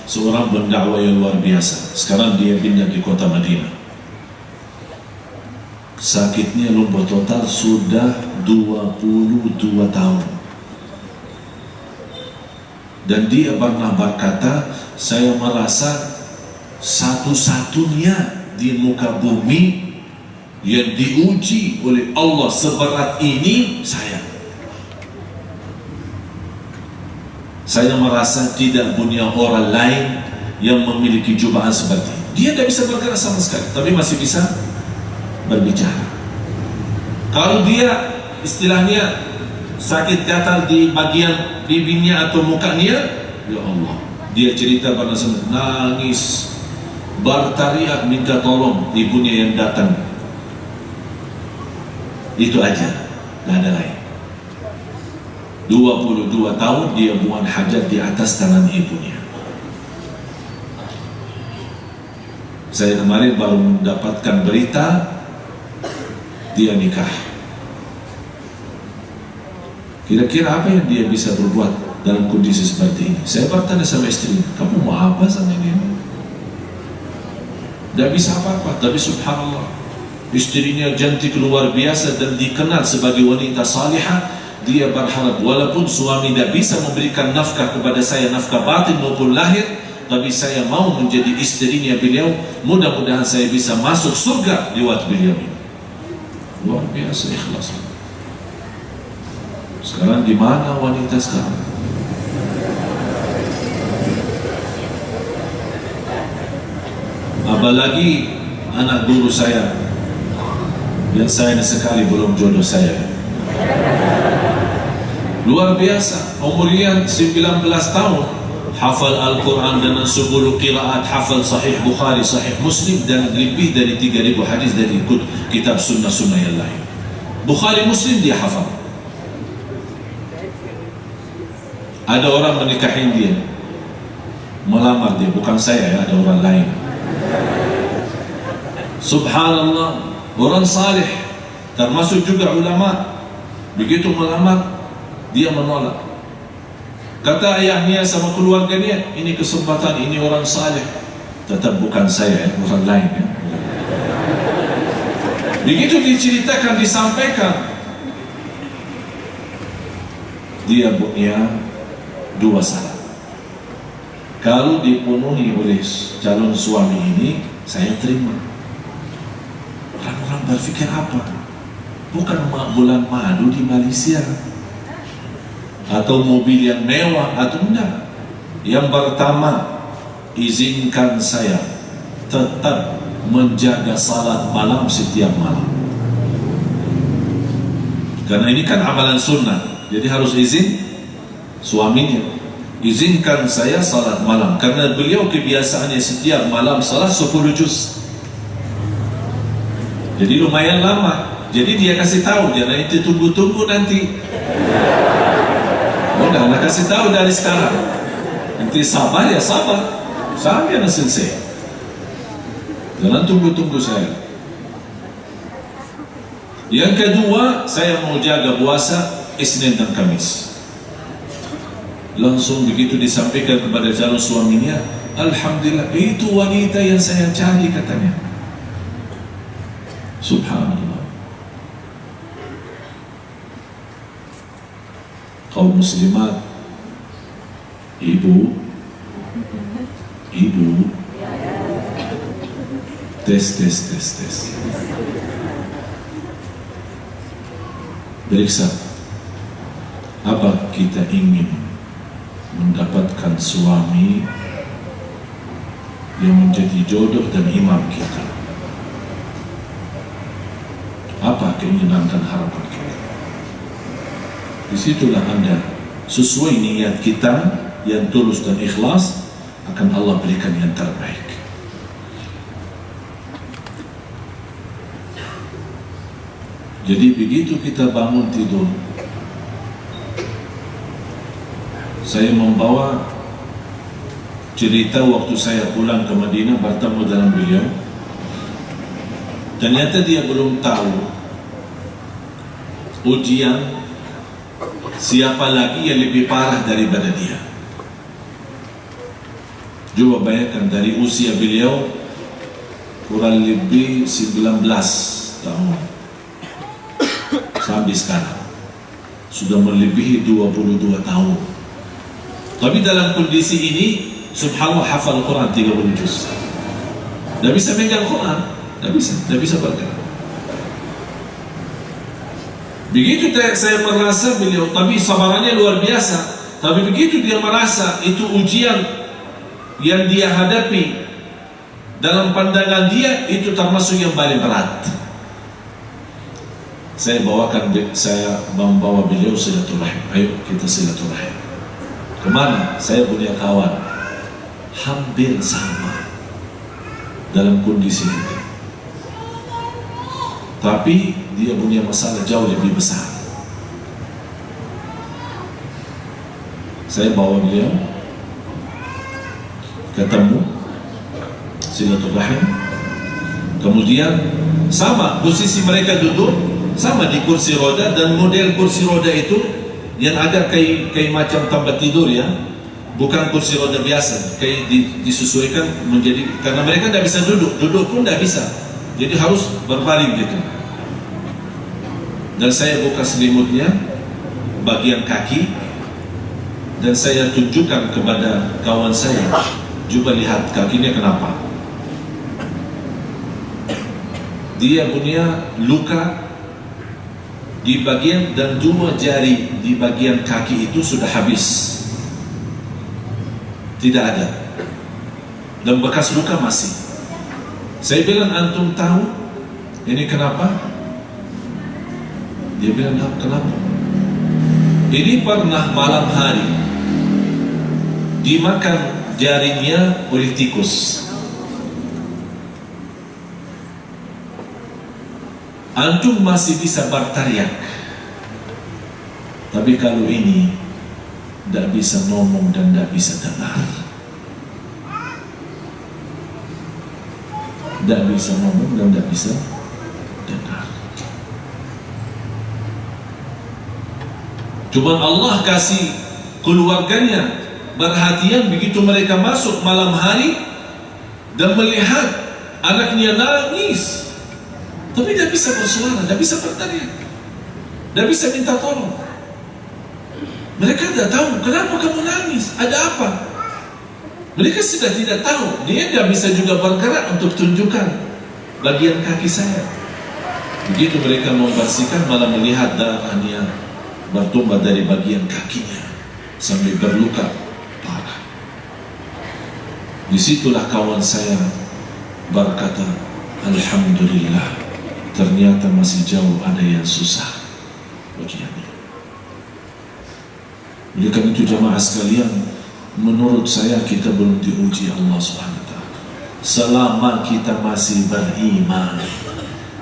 seorang pendakwah yang luar biasa. Sekarang dia pindah di kota Madinah. Sakitnya lumpuh total sudah 22 tahun. Dan dia pernah berkata, saya merasa satu-satunya di muka bumi yang diuji oleh Allah seberat ini saya merasa tidak punya orang lain yang memiliki cobaan seperti ini. Dia tidak bisa bergerak sama sekali, tapi masih bisa berbicara. Kalau dia istilahnya sakit gatal di bagian bibirnya atau mukanya, ya Allah, dia cerita pada saya nangis, berteriak minta tolong ibunya yang datang. Itu aja, tidak ada lain. 22 tahun dia buang hajat di atas tangan ibunya. Saya kemarin baru mendapatkan berita dia nikah. Kira-kira apa yang dia bisa berbuat dalam kondisi seperti ini? Saya bertanya sama istri, kamu mau apa sama dia? Tidak bisa apa-apa, tapi subhanallah, istrinya cantik luar biasa dan dikenal sebagai wanita salihah. Dia berharap walaupun suami tidak bisa memberikan nafkah kepada saya, nafkah batin maupun lahir, tapi saya mau menjadi istrinya beliau. Mudah-mudahan saya bisa masuk surga lewat beliau ini. Luar biasa ikhlas. Sekarang di mana wanita sekarang? Apalagi anak guru saya yang sayang sekali belum jodoh saya. Luar biasa, umurnya 19 tahun, hafal Al-Quran dengan 10 qiraat, hafal Sahih Bukhari, Sahih Muslim, dan lebih dari 3.000 hadis dari kitab sunnah-sunnah yang lain. Bukhari Muslim dia hafal. Ada orang menikahin dia, melamar dia, bukan saya ya, ada orang lain. Subhanallah, orang salih, termasuk juga ulama. Begitu melamar, dia menolak. Kata ayahnya sama keluarganya, ini kesempatan, ini orang saleh. Tetap bukan saya, orang lain ya. Begitu diceritakan, disampaikan, dia punya 2 syarat. Kalau dipenuhi oleh calon suami ini, saya terima. Orang-orang berpikir apa? Bukan bulan madu di Malaysia atau mobil yang mewah atau enggak. Yang pertama, izinkan saya tetap menjaga salat malam setiap malam. Karena ini kan amalan sunnah, jadi harus izin suaminya. Izinkan saya salat malam, karena beliau kebiasaannya setiap malam salat 10 juz. Jadi lumayan lama. Jadi dia kasih tahu, jangan itu tunggu-tunggu nanti. Udah, nak kasih tahu dari sekarang. Nanti sabar ya sabar, sampai nak selesai. Jangan tunggu-tunggu saya. Yang kedua, saya mau jaga puasa Isnin dan Kamis. Langsung begitu disampaikan kepada calon suaminya, alhamdulillah, itu wanita yang saya cari, katanya. Subhanallah. Kaum muslimat, ibu, tes. Periksa, apa kita ingin mendapatkan suami yang menjadi jodoh dan imam kita? Apa keinginan dan harapan kita? Disitulah Anda sesuai niat kita yang tulus dan ikhlas, akan Allah berikan yang terbaik. Jadi begitu kita bangun tidur, saya membawa cerita waktu saya pulang ke Madinah bertemu dengan beliau. Ternyata dia belum tahu ujian siapa lagi yang lebih parah daripada dia. Coba bayangkan, dari usia beliau kurang lebih 19 tahun sampai sekarang sudah melebihi 22 tahun. Tapi dalam kondisi ini subhanallah hafal Quran 30 juz. Tidak bisa megang Quran, tidak bisa bergerak. Begitu saya merasa beliau, tapi sabarannya luar biasa. Tapi begitu dia merasa itu ujian yang dia hadapi, dalam pandangan dia itu termasuk yang paling berat. Saya membawa beliau silaturahim. Ayo kita silaturahim. Kemana? Saya punya kawan hampir sama dalam kondisi ini, tapi dia punya masalah jauh lebih besar. Saya bawa beliau ketemu, silaturahim. Kemudian sama posisi mereka duduk, sama di kursi roda, dan model kursi roda itu yang ada kayak macam tempat tidur ya, bukan kursi roda biasa, kayak disesuaikan menjadi, karena mereka tidak bisa duduk pun tidak bisa, jadi harus berbaring gitu. Dan saya buka selimutnya bagian kaki, dan saya tunjukkan kepada kawan saya, coba lihat kakinya kenapa. Dia punya luka di bagian, dan 2 jari di bagian kaki itu sudah habis, tidak ada, dan bekas luka masih. Saya bilang, antum tahu ini kenapa? Dia bilang, kenapa? Ini pernah malam hari dimakan jarinya oleh tikus. Antum masih bisa berteriak, tapi kalau ini tidak bisa ngomong dan tidak bisa dengar, tidak bisa ngomong dan tidak bisa dengar. Cuma Allah kasih keluarganya perhatian begitu mereka masuk malam hari dan melihat anaknya nangis, tapi tidak bisa bersuara, tidak bisa berteriak, tidak bisa minta tolong. Mereka tidak tahu kenapa kamu nangis, ada apa. Mereka sudah tidak tahu. Dia tidak bisa juga bergerak untuk tunjukkan bagian kaki saya. Begitu mereka membersihkan, malah melihat darahnya bertumpah dari bagian kakinya sampai berluka parah. Disitulah kawan saya berkata, alhamdulillah, ternyata masih jauh ada yang susah ujiannya. Oleh karena itu jamaah sekalian, menurut saya kita belum diuji Allah SWT selama kita masih beriman.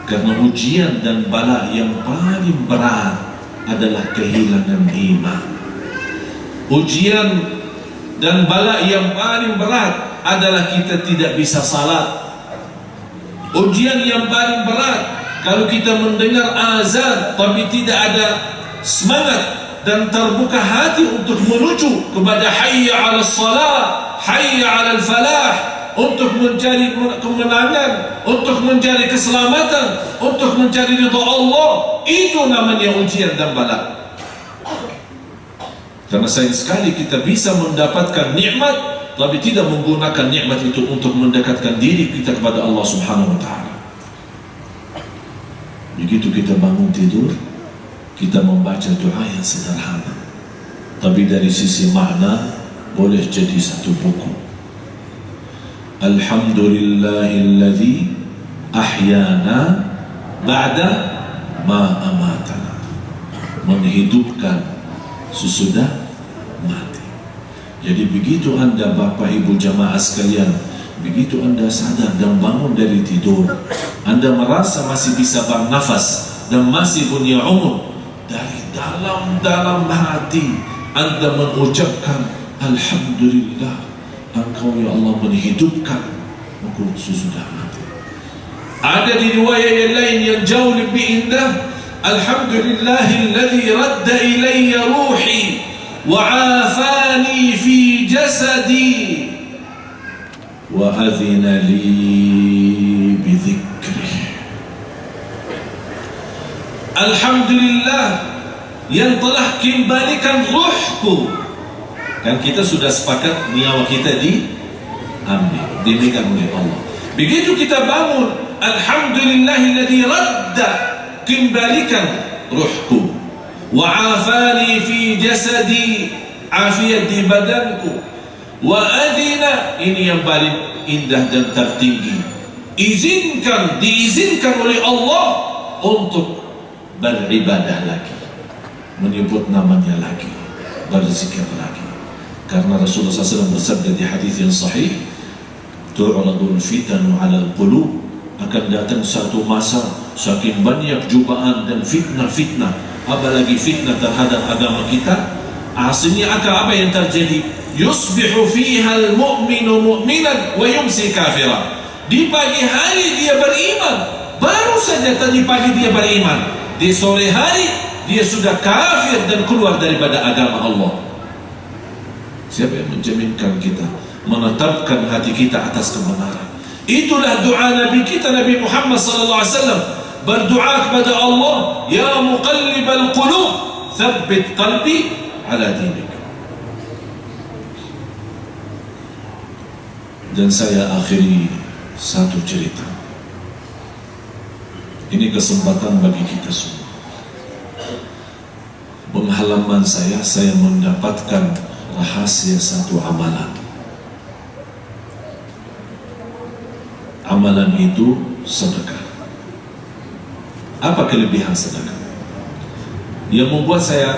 Karena ujian dan bala yang paling berat adalah kehilangan iman. Ujian dan bala yang paling berat adalah kita tidak bisa salat. Ujian yang paling berat kalau kita mendengar azan tapi tidak ada semangat dan terbuka hati untuk menuju kepada hayya 'alas salat, hayya 'alal falah, untuk mencari kemenangan, untuk mencari keselamatan, untuk mencari ridha Allah. Itu namanya ujian dan bala. Karena sayang sekali kita bisa mendapatkan nikmat tapi tidak menggunakan nikmat itu untuk mendekatkan diri kita kepada Allah Subhanahu wa taala. Begitu kita bangun tidur, kita membaca doa yang sederhana, tapi dari sisi makna boleh jadi satu buku. Alhamdulillahilladzi ahyana ba'da ma amatana. Menghidupkan sesudah mati. Jadi begitu anda Bapak Ibu jamaah sekalian, begitu anda sadar dan bangun dari tidur, anda merasa masih bisa bernafas dan masih punya umur, dari dalam hati anda mengucapkan alhamdulillah, Engkau ya Allah menghidupkan aku sesudah mati. Ada di riwayat yang lain yang jauh lebih indah, alhamdulillahilladzi radda ilayya ruhi wa afani fi jasadi wa adhina li bi dhikri. Alhamdulillah yang telah kembalikan ruhku. Dan kita sudah sepakat nyawa kita diambil, dimegang oleh Allah. Begitu kita bangun, alhamdulillahilladzi radda, kembalikan ruhku, wa afani fi jasadi, afiat di badanku, wa adina, ini yang paling indah dan tertinggi, diizinkan oleh Allah untuk beribadah lagi, menyebut namanya lagi, berzikir lagi. Karena Rasulullah SAW bersabda di hadis yang sahih, tu'radul fitanu 'alal qulub, akan datang satu masa saking banyak cubaan dan fitnah-fitnah, apalagi fitnah terhadap agama kita, akhirnya apa yang terjadi? Yusbihu fiha al-mu'minu mu'minan wa yumsi kafiran. Di pagi hari dia beriman, baru saja tadi pagi dia beriman, di sore hari dia sudah kafir dan keluar daripada agama Allah. Siapa yang menjaminkan kita menetapkan hati kita atas kebenaran? Itulah doa Nabi kita, Nabi Muhammad SAW berdoa kepada Allah, ya muqallibal qulub tsabbit qalbi ala dinik. Dan saya akhiri satu cerita. Ini kesempatan bagi kita semua. Penghalaman saya mendapatkan rahasia satu amalan. Amalan itu sedekah. Apa kelebihan sedekah? Yang membuat saya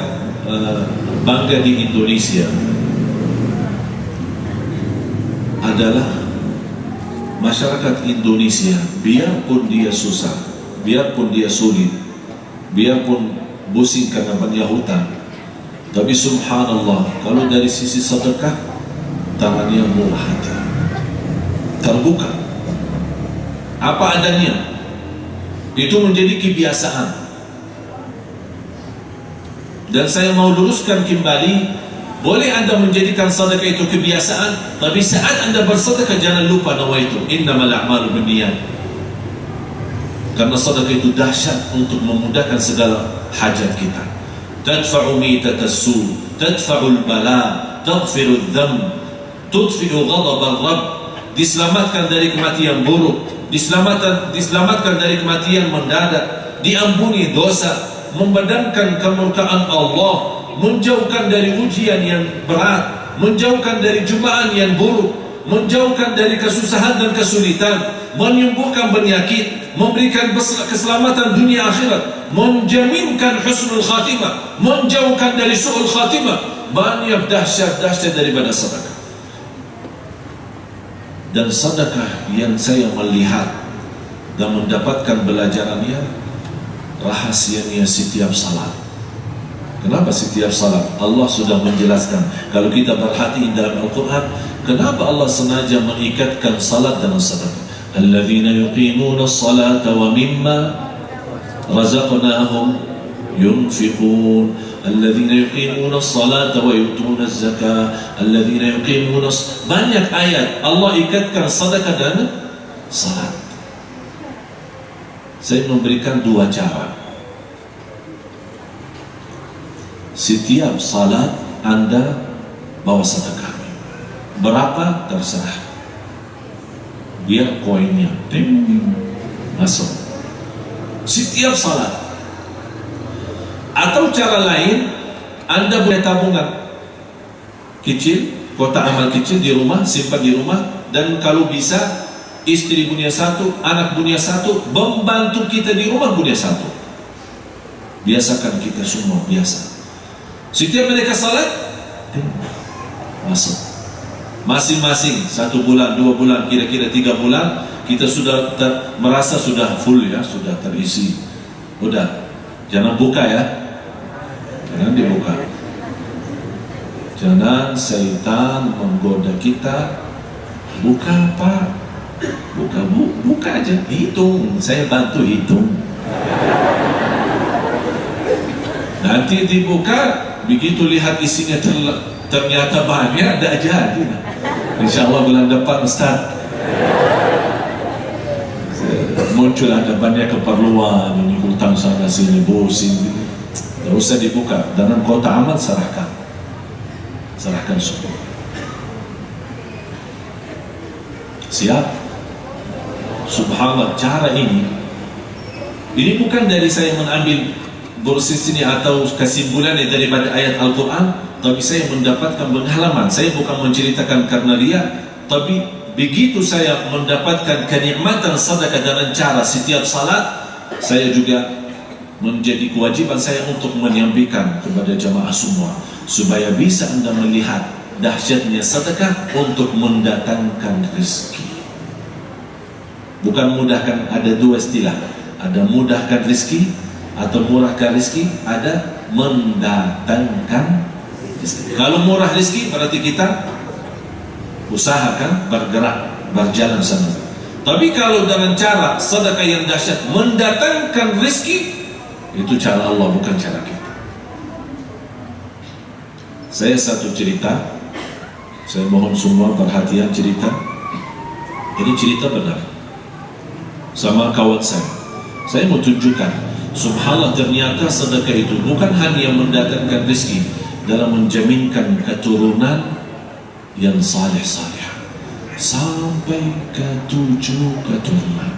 bangga di Indonesia adalah masyarakat Indonesia, biarpun dia susah, biarpun dia sulit, biarpun pusing karena banyak hutang, tapi subhanallah, kalau dari sisi sedekah, tangannya murah hati, terbuka, apa adanya. Itu menjadi kebiasaan. Dan saya mau luruskan kembali, boleh anda menjadikan sedekah itu kebiasaan, tapi saat anda bersedekah jangan lupa nawaitu innamal a'malu binniyat. Karena sedekah itu dahsyat untuk memudahkan segala hajat kita. Tadfa'u mitatas su, tadfa'ul bala, taghfiru dzam, tudfi'u ghadab ar-rabb. Diselamatkan dari kematian buruk, diselamatkan dari kematian mendadak, diampuni dosa, memadamkan kemurkaan Allah, menjauhkan dari ujian yang berat, menjauhkan dari cobaan yang buruk, menjauhkan dari kesusahan dan kesulitan, menyembuhkan penyakit, memberikan keselamatan dunia akhirat, menjaminkan husnul khatimah, menjauhkan dari su'ul khatimah. Banyak dahsyat-dahsyat daripada sedekah. Dan sedekah yang saya melihat dan mendapatkan belajarannya, rahasianya setiap salat. Kenapa setiap salat? Allah sudah menjelaskan. Kalau kita perhatikan dalam Al-Quran, kenapa Allah sengaja mengikatkan salat dengan sedekah? Alladzina yuqimuna as-salata wa mimma razaqnahum yunfiqun. Alladzina yuqimuna as-salata wa yu'tuna az-zakah. Alladzina yuqimuna banyak ayat Allah ikatkan sedekah dan salat. Saya memberikan dua cara. Setiap salat Anda bawa sedekah. Berapa terserah. Biar koinnya masuk. Setiap salat. Atau cara lain, Anda boleh tabungan kecil, kotak amal kecil di rumah, simpan di rumah, dan kalau bisa istri punya satu, anak punya satu, membantu kita di rumah punya satu. Biasakan kita semua biasa. Setiap mereka salat masuk. Masing-masing 1 bulan, 2 bulan, kira-kira 3 bulan kita sudah merasa sudah full ya, sudah terisi. Udah, jangan buka ya, jangan dibuka. Jangan syaitan menggoda kita. Buka Pak, buka aja, hitung, saya bantu hitung. Nanti dibuka, begitu lihat isinya ternyata banyak, tidak jadi. InsyaAllah bulan depan Ustaz muncul ada banyak keperluan, ini hutang sana sini, bosin, tidak usah dibuka. Dalam kotak amal serahkan semua. Siap? Subhanallah, cara ini bukan dari saya mengambil dosis ini atau kesimpulannya daripada ayat Al-Quran, tapi saya mendapatkan pengalaman. Saya bukan menceritakan karena dia, tapi begitu saya mendapatkan kenikmatan sedekah dengan cara setiap salat, saya juga menjadi kewajiban saya untuk menyampaikan kepada jamaah semua supaya bisa Anda melihat dahsyatnya sedekah untuk mendatangkan rezeki. Bukan mudahkan, ada dua istilah, ada mudahkan rezeki atau murahkan rezeki, ada mendatangkan rezeki. Kalau murah rezeki berarti kita usahakan bergerak, berjalan sana. Tapi kalau dengan cara sedekah yang dahsyat mendatangkan rezeki, itu cara Allah, bukan cara kita. Saya satu cerita, saya mohon semua perhatian cerita. Ini cerita benar sama kawan saya. Saya mau tunjukkan, subhanallah, ternyata sedekah itu bukan hanya mendatangkan rezeki, dalam menjaminkan keturunan yang saleh-saleh sampai ke 7 keturunan.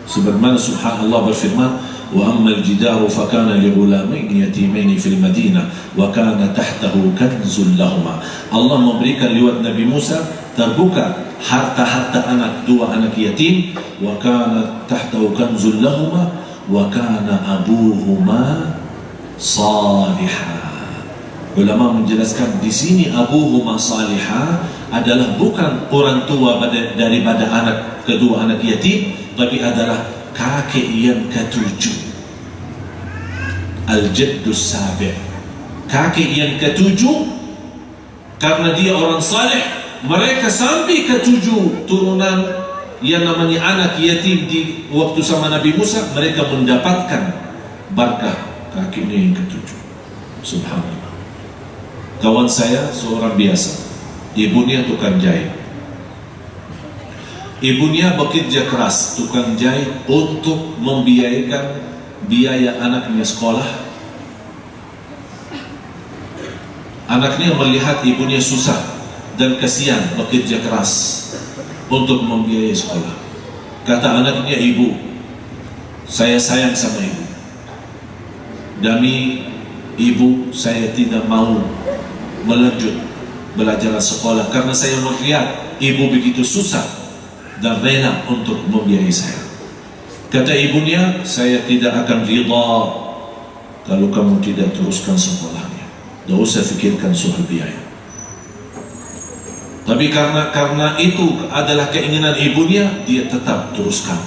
Sebagaimana subhanallah berfirman, wa ammal jidaru fakana li ghulamaini yatimaini fil madinah wa kana tahtahu kanzun lahuma. Allah memberikan lewat Nabi Musa, terbuka harta-harta dua anak yatim, wa kana tahtahu kanzun lahuma wa kana abuhuma salihah. Ulama menjelaskan di sini abuhuma salihah adalah bukan orang tua daripada kedua anak yatim, tapi adalah kakek yang ke-7, al-jaddus sabi', kakek yang ke-7. Karena dia orang saleh, mereka sampai ke-7 turunan yang namanya anak yatim di waktu sama Nabi Musa, mereka mendapatkan berkah kakeknya yang ke-7. Subhanallah. Kawan saya seorang biasa, ibunya tukang jahit. Ibunya bekerja keras, tukang jahit, untuk membiayakan biaya anaknya sekolah. Anaknya melihat ibunya susah dan kasihan bekerja keras untuk membiayai sekolah. Kata anaknya, ibu, saya sayang sama ibu. Demi ibu saya tidak mau melanjut belajar sekolah karena saya melihat ibu begitu susah dan rela untuk membiayai saya. Kata ibunya, saya tidak akan rida kalau kamu tidak teruskan sekolahnya. Tidak usah fikirkan soal biaya. Tapi karena itu adalah keinginan ibunya, dia tetap teruskan.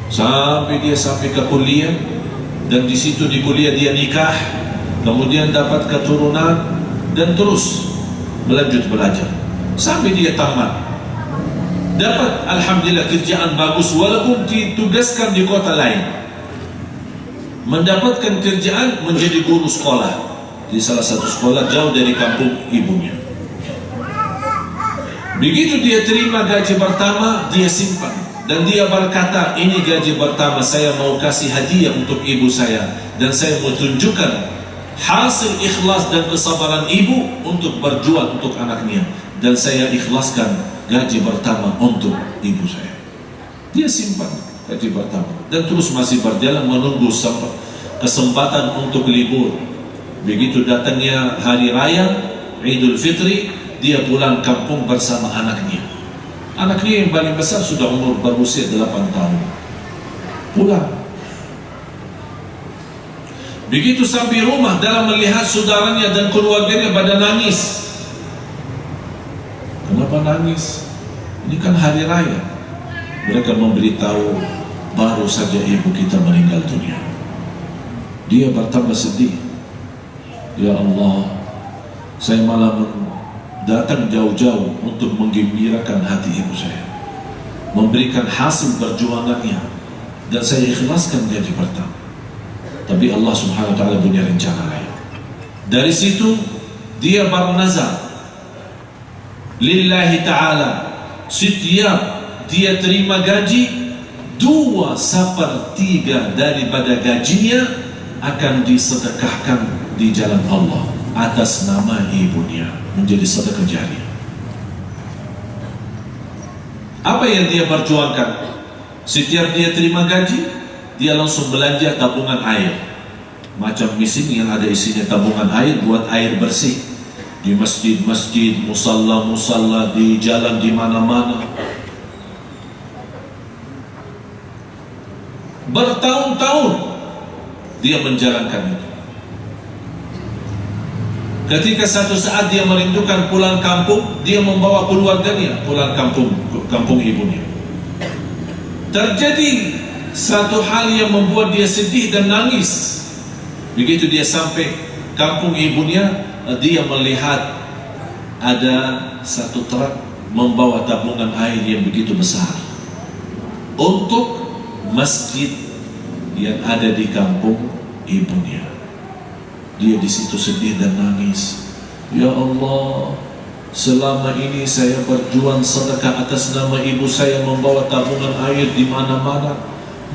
Sampai ke kuliah, dan di situ di kuliah dia nikah, kemudian dapat keturunan dan terus melanjut belajar sampai dia tamat. Dapat alhamdulillah kerjaan bagus walaupun ditugaskan di kota lain. Mendapatkan kerjaan menjadi guru sekolah di salah satu sekolah jauh dari kampung ibunya. Begitu dia terima gaji pertama, dia simpan dan dia berkata, ini gaji pertama saya mau kasih hadiah untuk ibu saya, dan saya mau tunjukkan hasil ikhlas dan kesabaran ibu untuk berjuang untuk anaknya, dan saya ikhlaskan gaji pertama untuk ibu saya. Dia simpan gaji pertama dan terus masih berjalan menunggu kesempatan untuk libur. Begitu datangnya hari raya Idul Fitri, dia pulang kampung bersama anaknya. Anaknya yang paling besar sudah berusia 8 tahun. Pulang. Begitu sampai rumah, dalam melihat saudaranya dan keluarganya pada nangis. Kenapa nangis? Ini kan hari raya. Mereka memberitahu baru saja ibu kita meninggal dunia. Dia bertambah sedih. Ya Allah, saya malah datang jauh-jauh untuk menggembirakan hati ibu saya, memberikan hasil perjuangannya, dan saya ikhlaskan gaji pertama. Tapi Allah Subhanahu wa ta'ala punya rencana lain. Dari situ dia bernazar lillahi ta'ala, setiap dia terima gaji, 2/3 daripada gajinya akan disedekahkan di jalan Allah atas nama ibunya, menjadi sedekah jariah. Apa yang dia perjuangkan? Setiap dia terima gaji, dia langsung belanja tabungan air, macam mesin yang ada isinya tabungan air buat air bersih di masjid-masjid, musalla-musalla, di jalan, di mana-mana. Bertahun-tahun dia menjalankan itu. Ketika satu saat dia merindukan pulang kampung, dia membawa keluarganya pulang kampung ibunya. Terjadi satu hal yang membuat dia sedih dan nangis. Begitu dia sampai kampung ibunya, dia melihat ada satu truk membawa tabungan air yang begitu besar untuk masjid yang ada di kampung ibunya. Dia di situ sedih dan nangis. Ya Allah, selama ini saya berjuang sedekah atas nama ibu saya, membawa tabungan air di mana-mana.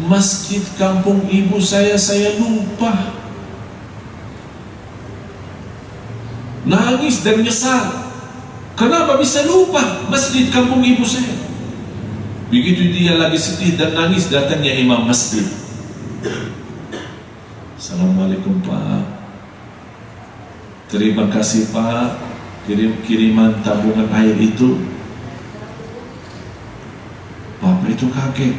Masjid kampung ibu saya lupa. Nangis dan nyesal. Kenapa bisa lupa masjid kampung ibu saya? Begitu dia lagi sedih dan nangis, datangnya imam masjid. Assalamualaikum Pak, terima kasih Pak, kiriman tabungan air itu. Bapak itu kaget.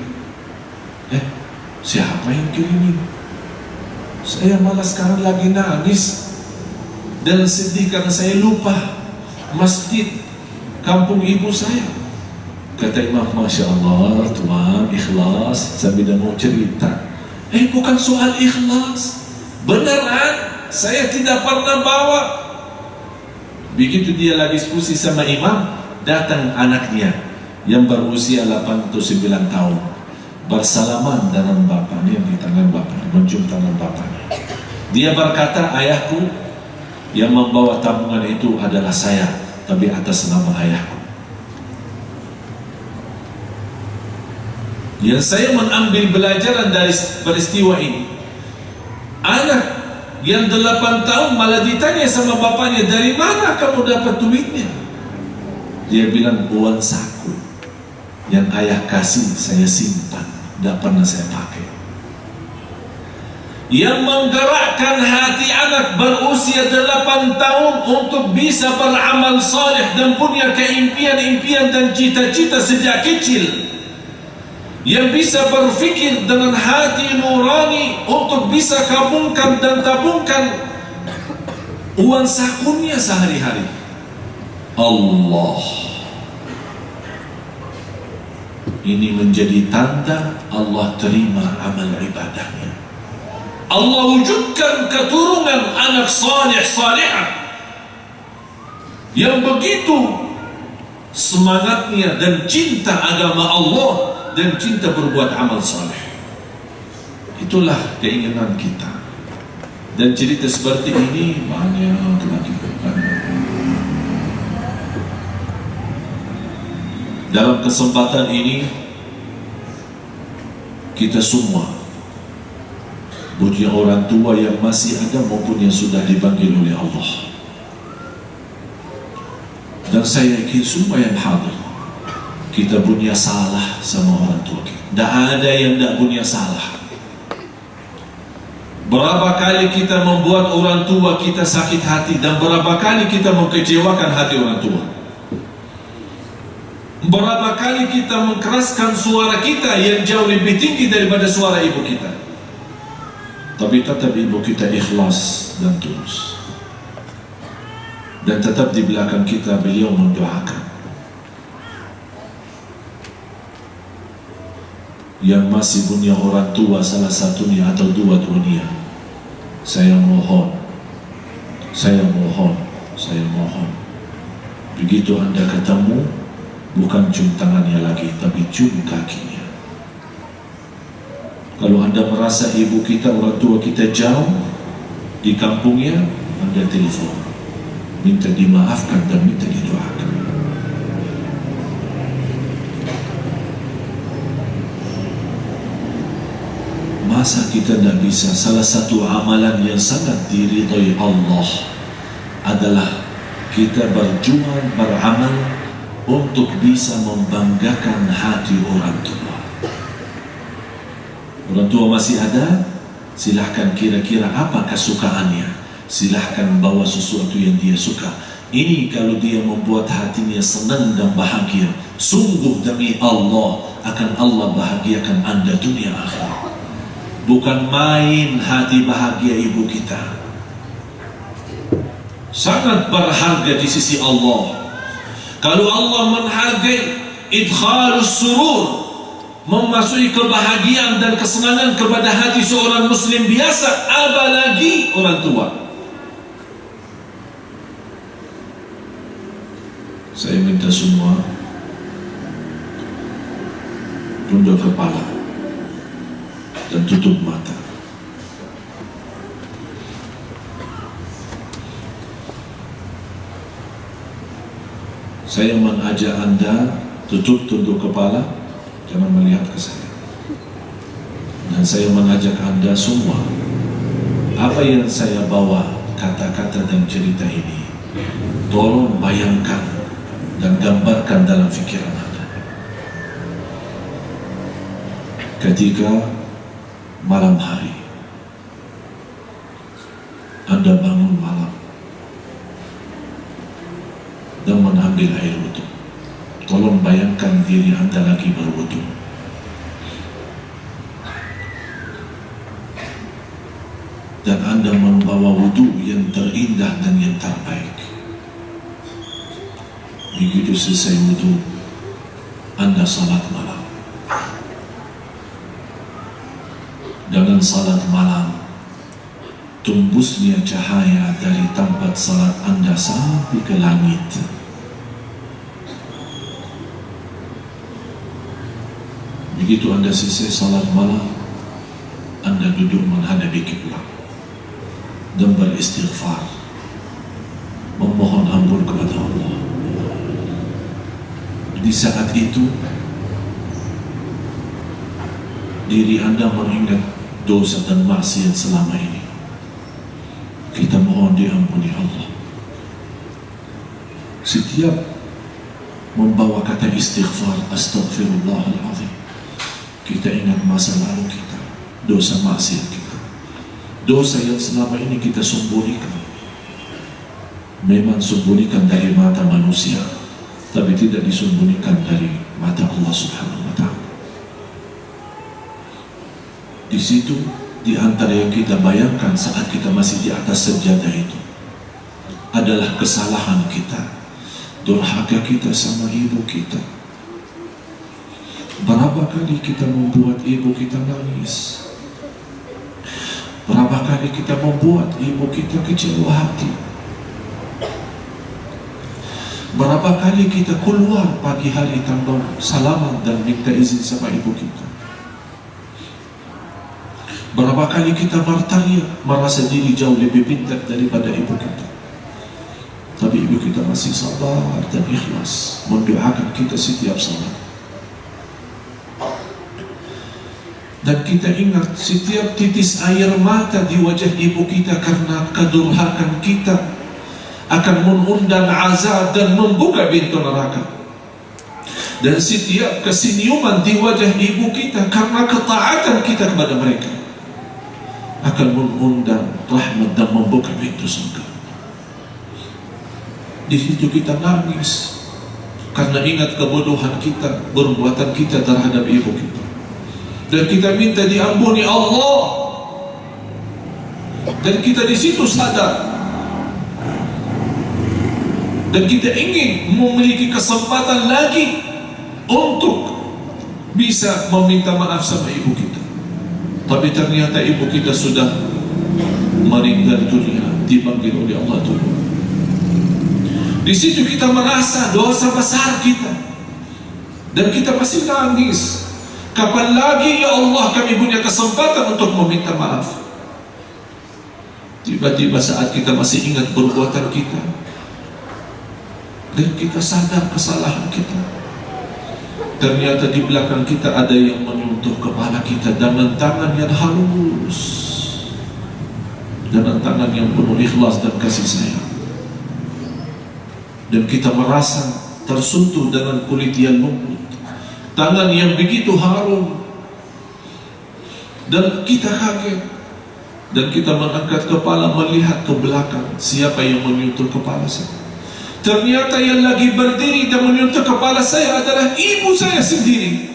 Siapa yang kirimin? Saya malah sekarang lagi nangis dan sedih karena saya lupa masjid kampung ibu saya. Kata imam, Masya Allah Tuhan, ikhlas. Sambil dia mau cerita, bukan soal ikhlas, beneran saya tidak pernah bawa. Begitu dia lagi diskusi sama imam, datang anaknya yang berusia 8 atau 9 tahun, bersalaman dengan bapaknya, di tangan bapaknya, mencium tangan bapaknya. Dia berkata, ayahku yang membawa tabungan itu adalah saya, tapi atas nama ayahku. Yang saya mengambil pelajaran dari peristiwa ini, anak yang 8 tahun malah ditanya sama bapaknya, dari mana kamu dapat duitnya? Dia bilang, uang saku yang ayah kasih saya simpan, tidak pernah saya pakai. Yang menggerakkan hati anak anak berusia 8 tahun untuk bisa beramal saleh dan punya keimpian-impian dan cita-cita sejak kecil, yang bisa berfikir dengan hati nurani untuk bisa kabungkan dan tabungkan uang sakunya sehari-hari. Allah, ini menjadi tanda Allah terima amal ibadahnya. Allah wujudkan keturunan anak saleh salihah yang begitu semangatnya dan cinta agama Allah dan cinta berbuat amal saleh. Itulah keinginan kita. Dan cerita seperti ini banyak lagi. Dalam kesempatan ini kita semua, punya orang tua yang masih ada maupun yang sudah dipanggil oleh Allah, dan saya yakin semua yang hadir, kita punya salah sama orang tua kita. Tidak ada yang tidak punya salah. Berapa kali kita membuat orang tua kita sakit hati, dan berapa kali kita mengkecewakan hati orang tua. Berapa kali kita mengkeraskan suara kita yang jauh lebih tinggi daripada suara ibu kita, tapi tetap ibu kita ikhlas dan tulus, dan tetap di belakang kita beliau mendoakan. Yang masih punya orang tua salah satunya atau dua-duanya, saya mohon, begitu Anda ketemu, bukan cium tangannya lagi, tapi cium kakinya. Kalau Anda merasa ibu kita, orang tua kita jauh di kampungnya, Anda telepon, minta dimaafkan dan minta didoakan. Masa kita tidak bisa? Salah satu amalan yang sangat diridhai Allah adalah kita berjuang, beramal untuk bisa membanggakan hati orang tua. Orang tua masih ada, silahkan kira-kira apa kesukaannya, silahkan bawa sesuatu yang dia suka. Ini kalau dia membuat hatinya senang dan bahagia, sungguh demi Allah akan Allah bahagiakan Anda dunia akhirat. Bukan main hati bahagia ibu kita, sangat berharga di sisi Allah. Kalau Allah menghargai idkhalus surur, memasuki kebahagiaan dan kesenangan kepada hati seorang muslim biasa, apalagi orang tua. Saya minta semua tunduk kepala dan tutup mata. Saya mengajak Anda tutup tunduk kepala, jangan melihat ke saya. Dan saya mengajak Anda semua, apa yang saya bawa, kata-kata dan cerita ini, tolong bayangkan dan gambarkan dalam fikiran Anda. Ketika malam hari Anda bangun malam dan mengambil air wudu, tolong bayangkan diri Anda lagi berwudu. Dan Anda membawa wudu yang terindah dan yang terbaik. Begitu selesai wudu, Anda salat malam. Dengan salat malam, tembusnya cahaya dari tempat salat Anda sampai ke langit. Begitu Anda selesai salat malam, Anda duduk menghadapi kiblat dan beristighfar, memohon ampun kepada Allah. Di saat itu, diri Anda mengingat dosa dan maksiat selama ini. Kita mohon diampuni Allah. Setiap membawa kata istighfar, astaghfirullahaladzim, kita ingat masa lalu kita, dosa maksiat kita. dosa yang selama ini kita sembunyikan, memang sembunyikan dari mata manusia, tapi tidak disembunyikan dari mata Allah Subhanahu wa Ta'ala. Di situ, di antara yang kita bayangkan saat kita masih di atas sejadah itu adalah kesalahan kita, durhaka kita sama ibu kita. Berapa kali kita membuat ibu kita nangis? Berapa kali kita membuat ibu kita kecewa hati? Berapa kali kita keluar pagi hari tanpa salaman dan minta izin sama ibu kita? Berapa kali kita bertanya, merasa diri jauh lebih pintar daripada ibu kita, tapi ibu kita masih sabar dan ikhlas mendoakan kita setiap saat. Dan kita ingat setiap titis air mata di wajah ibu kita karena kedurhakan kita akan mengundang azab dan membuka pintu neraka. Dan setiap kesenyuman di wajah ibu kita karena ketaatan kita kepada mereka akan mengundang rahmat dan membuka pintu surga. Di situ kita nangis karena ingat kebodohan kita, perbuatan kita terhadap ibu kita. Dan kita minta diampuni Allah. Dan kita di situ sadar. Dan kita ingin memiliki kesempatan lagi untuk bisa meminta maaf sama ibu kita. Tapi ternyata ibu kita sudah meninggal dunia, dipanggil oleh Allah Ta'ala. Di situ kita merasa dosa besar kita. Dan kita masih nangis. Kapan lagi ya Allah kami punya kesempatan untuk meminta maaf? Tiba-tiba saat kita masih ingat perbuatan kita dan kita sadar kesalahan kita, ternyata di belakang kita ada yang menyentuh kepala kita dengan tangan yang halus, dengan tangan yang penuh ikhlas dan kasih sayang. Dan kita merasa tersentuh dengan kulit yang lembut, tangan yang begitu harum, dan kita kaget, dan kita mengangkat kepala melihat ke belakang siapa yang menyentuh kepala saya. Ternyata yang lagi berdiri dan menyentuh kepala saya adalah ibu saya sendiri.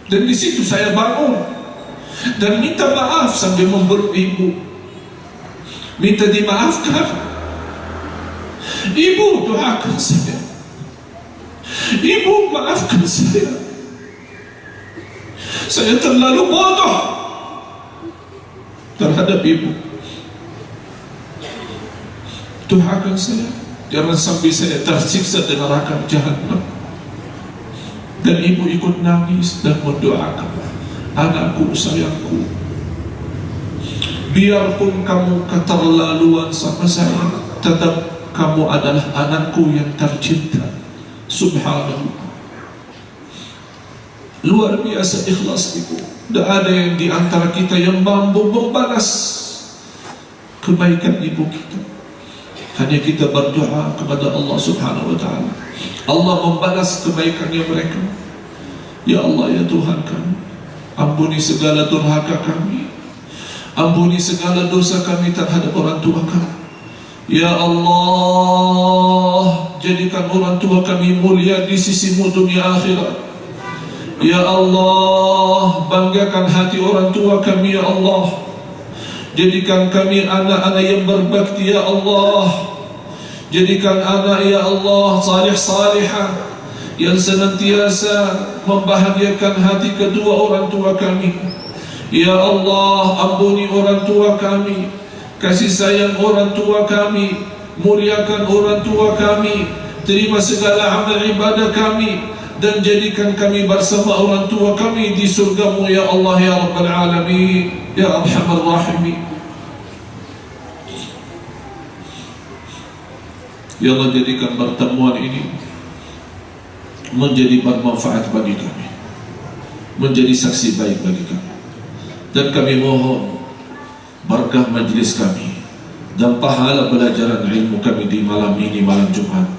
Dan di situ saya bangun dan minta maaf sambil memeluk ibu, minta dimaafkan. Ibu, doakan saya. Ibu, maafkan saya. Saya terlalu bodoh terhadap ibu. Doakan saya, jangan sampai saya tersiksa di neraka jahanam. Dan ibu ikut nangis dan mendoakan, anakku sayangku, biarpun kamu keterlaluan sama saya, tetap kamu adalah anakku yang tercinta. Subhanallah, luar biasa ikhlas ibu. Tidak ada yang di antara kita yang mampu membalas kebaikan ibu kita. Hanya kita berdoa kepada Allah Subhanahu wa Ta'ala, Allah membalas kebaikannya mereka. Ya Allah, ya Tuhan kami, ampuni segala durhaka kami, ampuni segala dosa kami terhadap orang tua kami. Ya Allah, jadikan orang tua kami mulia di sisimu dunia akhirat. Ya Allah, banggakan hati orang tua kami ya Allah. Jadikan kami anak-anak yang berbakti ya Allah. Jadikan anak ya Allah salih-salihah yang senantiasa membahagiakan hati kedua orang tua kami. Ya Allah, ampuni orang tua kami, kasih sayang orang tua kami, muliakan orang tua kami, terima segala amal ibadah kami, dan jadikan kami bersama orang tua kami di surgamu ya Allah ya Rabbal Alamin ya Arhamar Rahimin. Ya Allah, jadikan pertemuan ini menjadi bermanfaat bagi kami, menjadi saksi baik bagi kami. Dan kami mohon berkah majlis kami dan pahala pelajaran ilmu kami di malam ini, malam Jumat.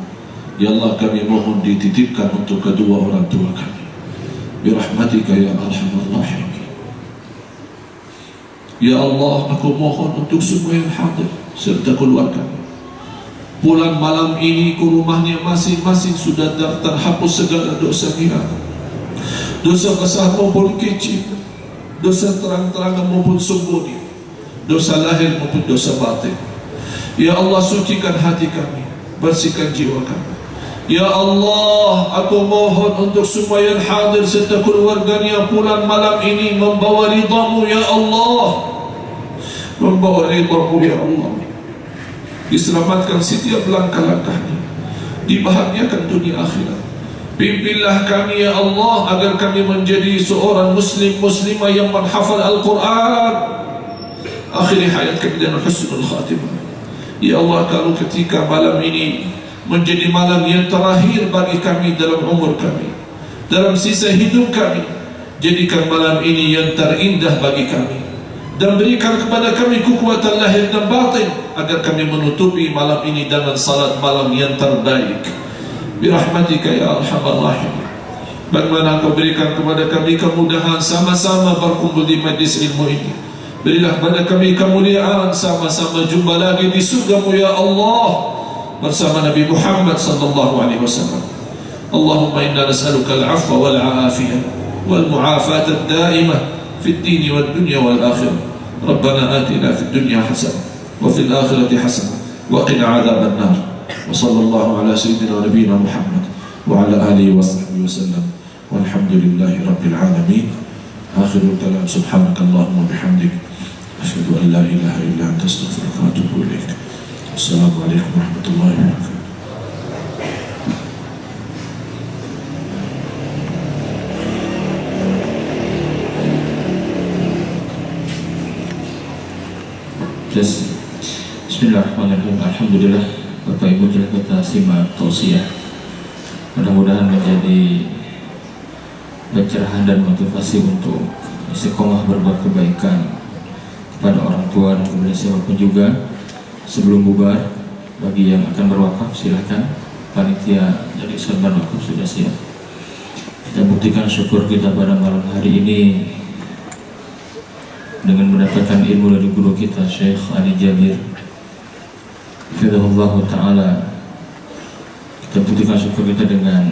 Ya Allah, kami mohon dititipkan untuk kedua orang tua kami. Birahmatika ya Arhamar Rahimin. Ya Allah, aku mohon untuk semua yang hadir serta keluarga, pulang malam ini ke rumahnya masing-masing sudah terhapus segala dosanya, dosa besar maupun kecil, dosa terang-terangan maupun sembunyi, dosa lahir maupun dosa batin. Ya Allah, sucikan hati kami, bersihkan jiwa kami. Ya Allah, aku mohon untuk semua yang hadir serta keluarganya pulang malam ini membawa ridhamu ya Allah, membawa ridhamu ya Allah, diselamatkan setiap langkah-langkahnya, dibahagiakan dunia akhirat. Pimpinlah kami ya Allah agar kami menjadi seorang muslimah yang menghafal Al-Quran, akhiri hayat kami dengan husnul khatimah. Ya Allah, kalau ketika malam ini menjadi malam yang terakhir bagi kami dalam umur kami, dalam sisa hidup kami, jadikan malam ini yang terindah bagi kami, dan berikan kepada kami kekuatan lahir dan batin agar kami menutupi malam ini dengan salat malam yang terbaik. Birahmatika ya arhamar rahimin. Bagaimana Engkau berikan kepada kami kemudahan sama-sama berkumpul di majlis ilmu ini. Berilah kepada kami kemuliaan sama-sama jumpa lagi di surga-Mu ya Allah bersama Nabi Muhammad sallallahu alaihi wasallam. Allahumma inna nas'aluka al-'afwa wal 'afiyah wal mu'afata ad-da'imah fid din wad dunya wal akhirah. Rabbana atina fid dunya hasanah wa fil akhirati hasanah wa qina 'adzaban nar. Wa sallallahu ala sayyidina wa nabiyyina Muhammad wa ala alihi wa sahbihi wasallam. Walhamdulillahi rabbil alamin. Akhirul kalam, subhanakallahumma bihamdik, asyhadu an la ilaha illa anta, astaghfiruka wa atubu ilaik. Assalamualaikum warahmatullahi wabarakatuh. Bismillahirrahmanirrahim. Alhamdulillah, Bapak Ibu telah kita simak tausiah. Mudah-mudahan menjadi pencerahan dan motivasi untuk istiqomah berbuat kebaikan kepada orang tua dan kepada siapapun juga. Sebelum bubar, bagi yang akan berwakaf silahkan, panitia dari sorban wakaf sudah siap. Kita buktikan syukur kita pada malam hari ini dengan mendapatkan ilmu dari guru kita Syekh Ali Jabir Hafizahullah Ta'ala. Kita buktikan syukur kita dengan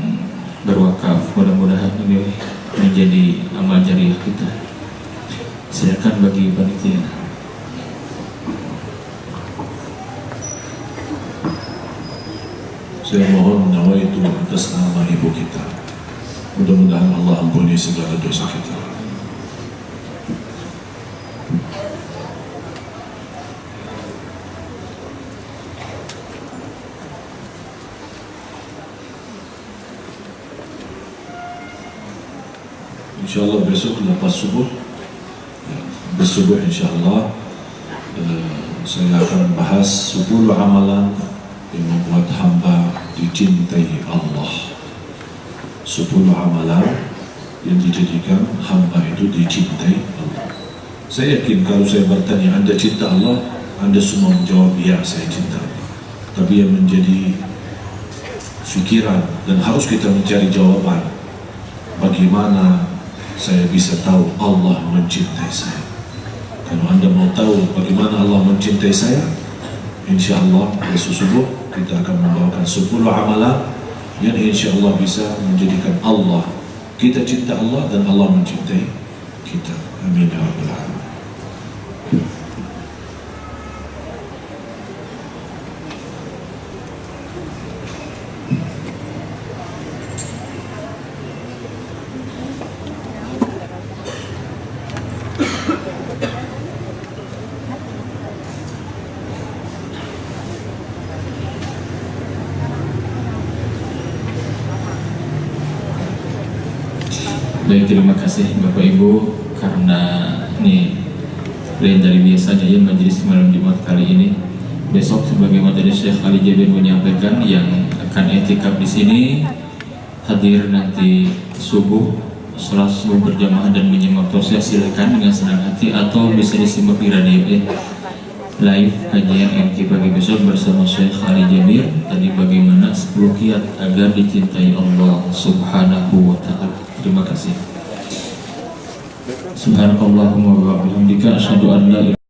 berwakaf. Mudah-mudahan ini menjadi amal jariah kita. Silakan bagi panitia. Saya mohon nawaitu atas nama ibu kita. Mudah-mudahan Allah ampuni segala dosa kita. InsyaAllah besok lepas subuh, insyaAllah saya akan bahas 10 amalan yang membuat hamba dicintai Allah. 10 amalan yang dijadikan hamba itu dicintai Allah. Saya yakin kalau saya bertanya, Anda cinta Allah? Anda semua menjawab, ya saya cinta Allah. Tapi yang menjadi fikiran dan harus kita mencari jawaban, bagaimana saya bisa tahu Allah mencintai saya? Kalau Anda mau tahu bagaimana Allah mencintai saya, InsyaAllah besok subuh kita akan membawakan 10 amalan yang InsyaAllah bisa menjadikan Allah, kita cinta Allah dan Allah mencintai kita. Amin ya rabbal alamin. Baik, terima kasih Bapak Ibu, karena ini lain dari biasanya ya majelis malam Jumat kali ini. Besok sebagaimana tadi Syekh Ali Jabir menyampaikan, yang akan etikaf di sini hadir nanti subuh, sholat subuh berjamaah dan menyimak tausiah silakan dengan senang hati, atau bisa disimak di radio live kajian MK pagi besok bersama Syekh Ali Jabir. Tadi bagaimana 10 kiat agar dicintai Allah Subhanahu wa Ta'ala. Terima kasih. Subhanakallahumma wa bihamdika asyhadu an la ilaha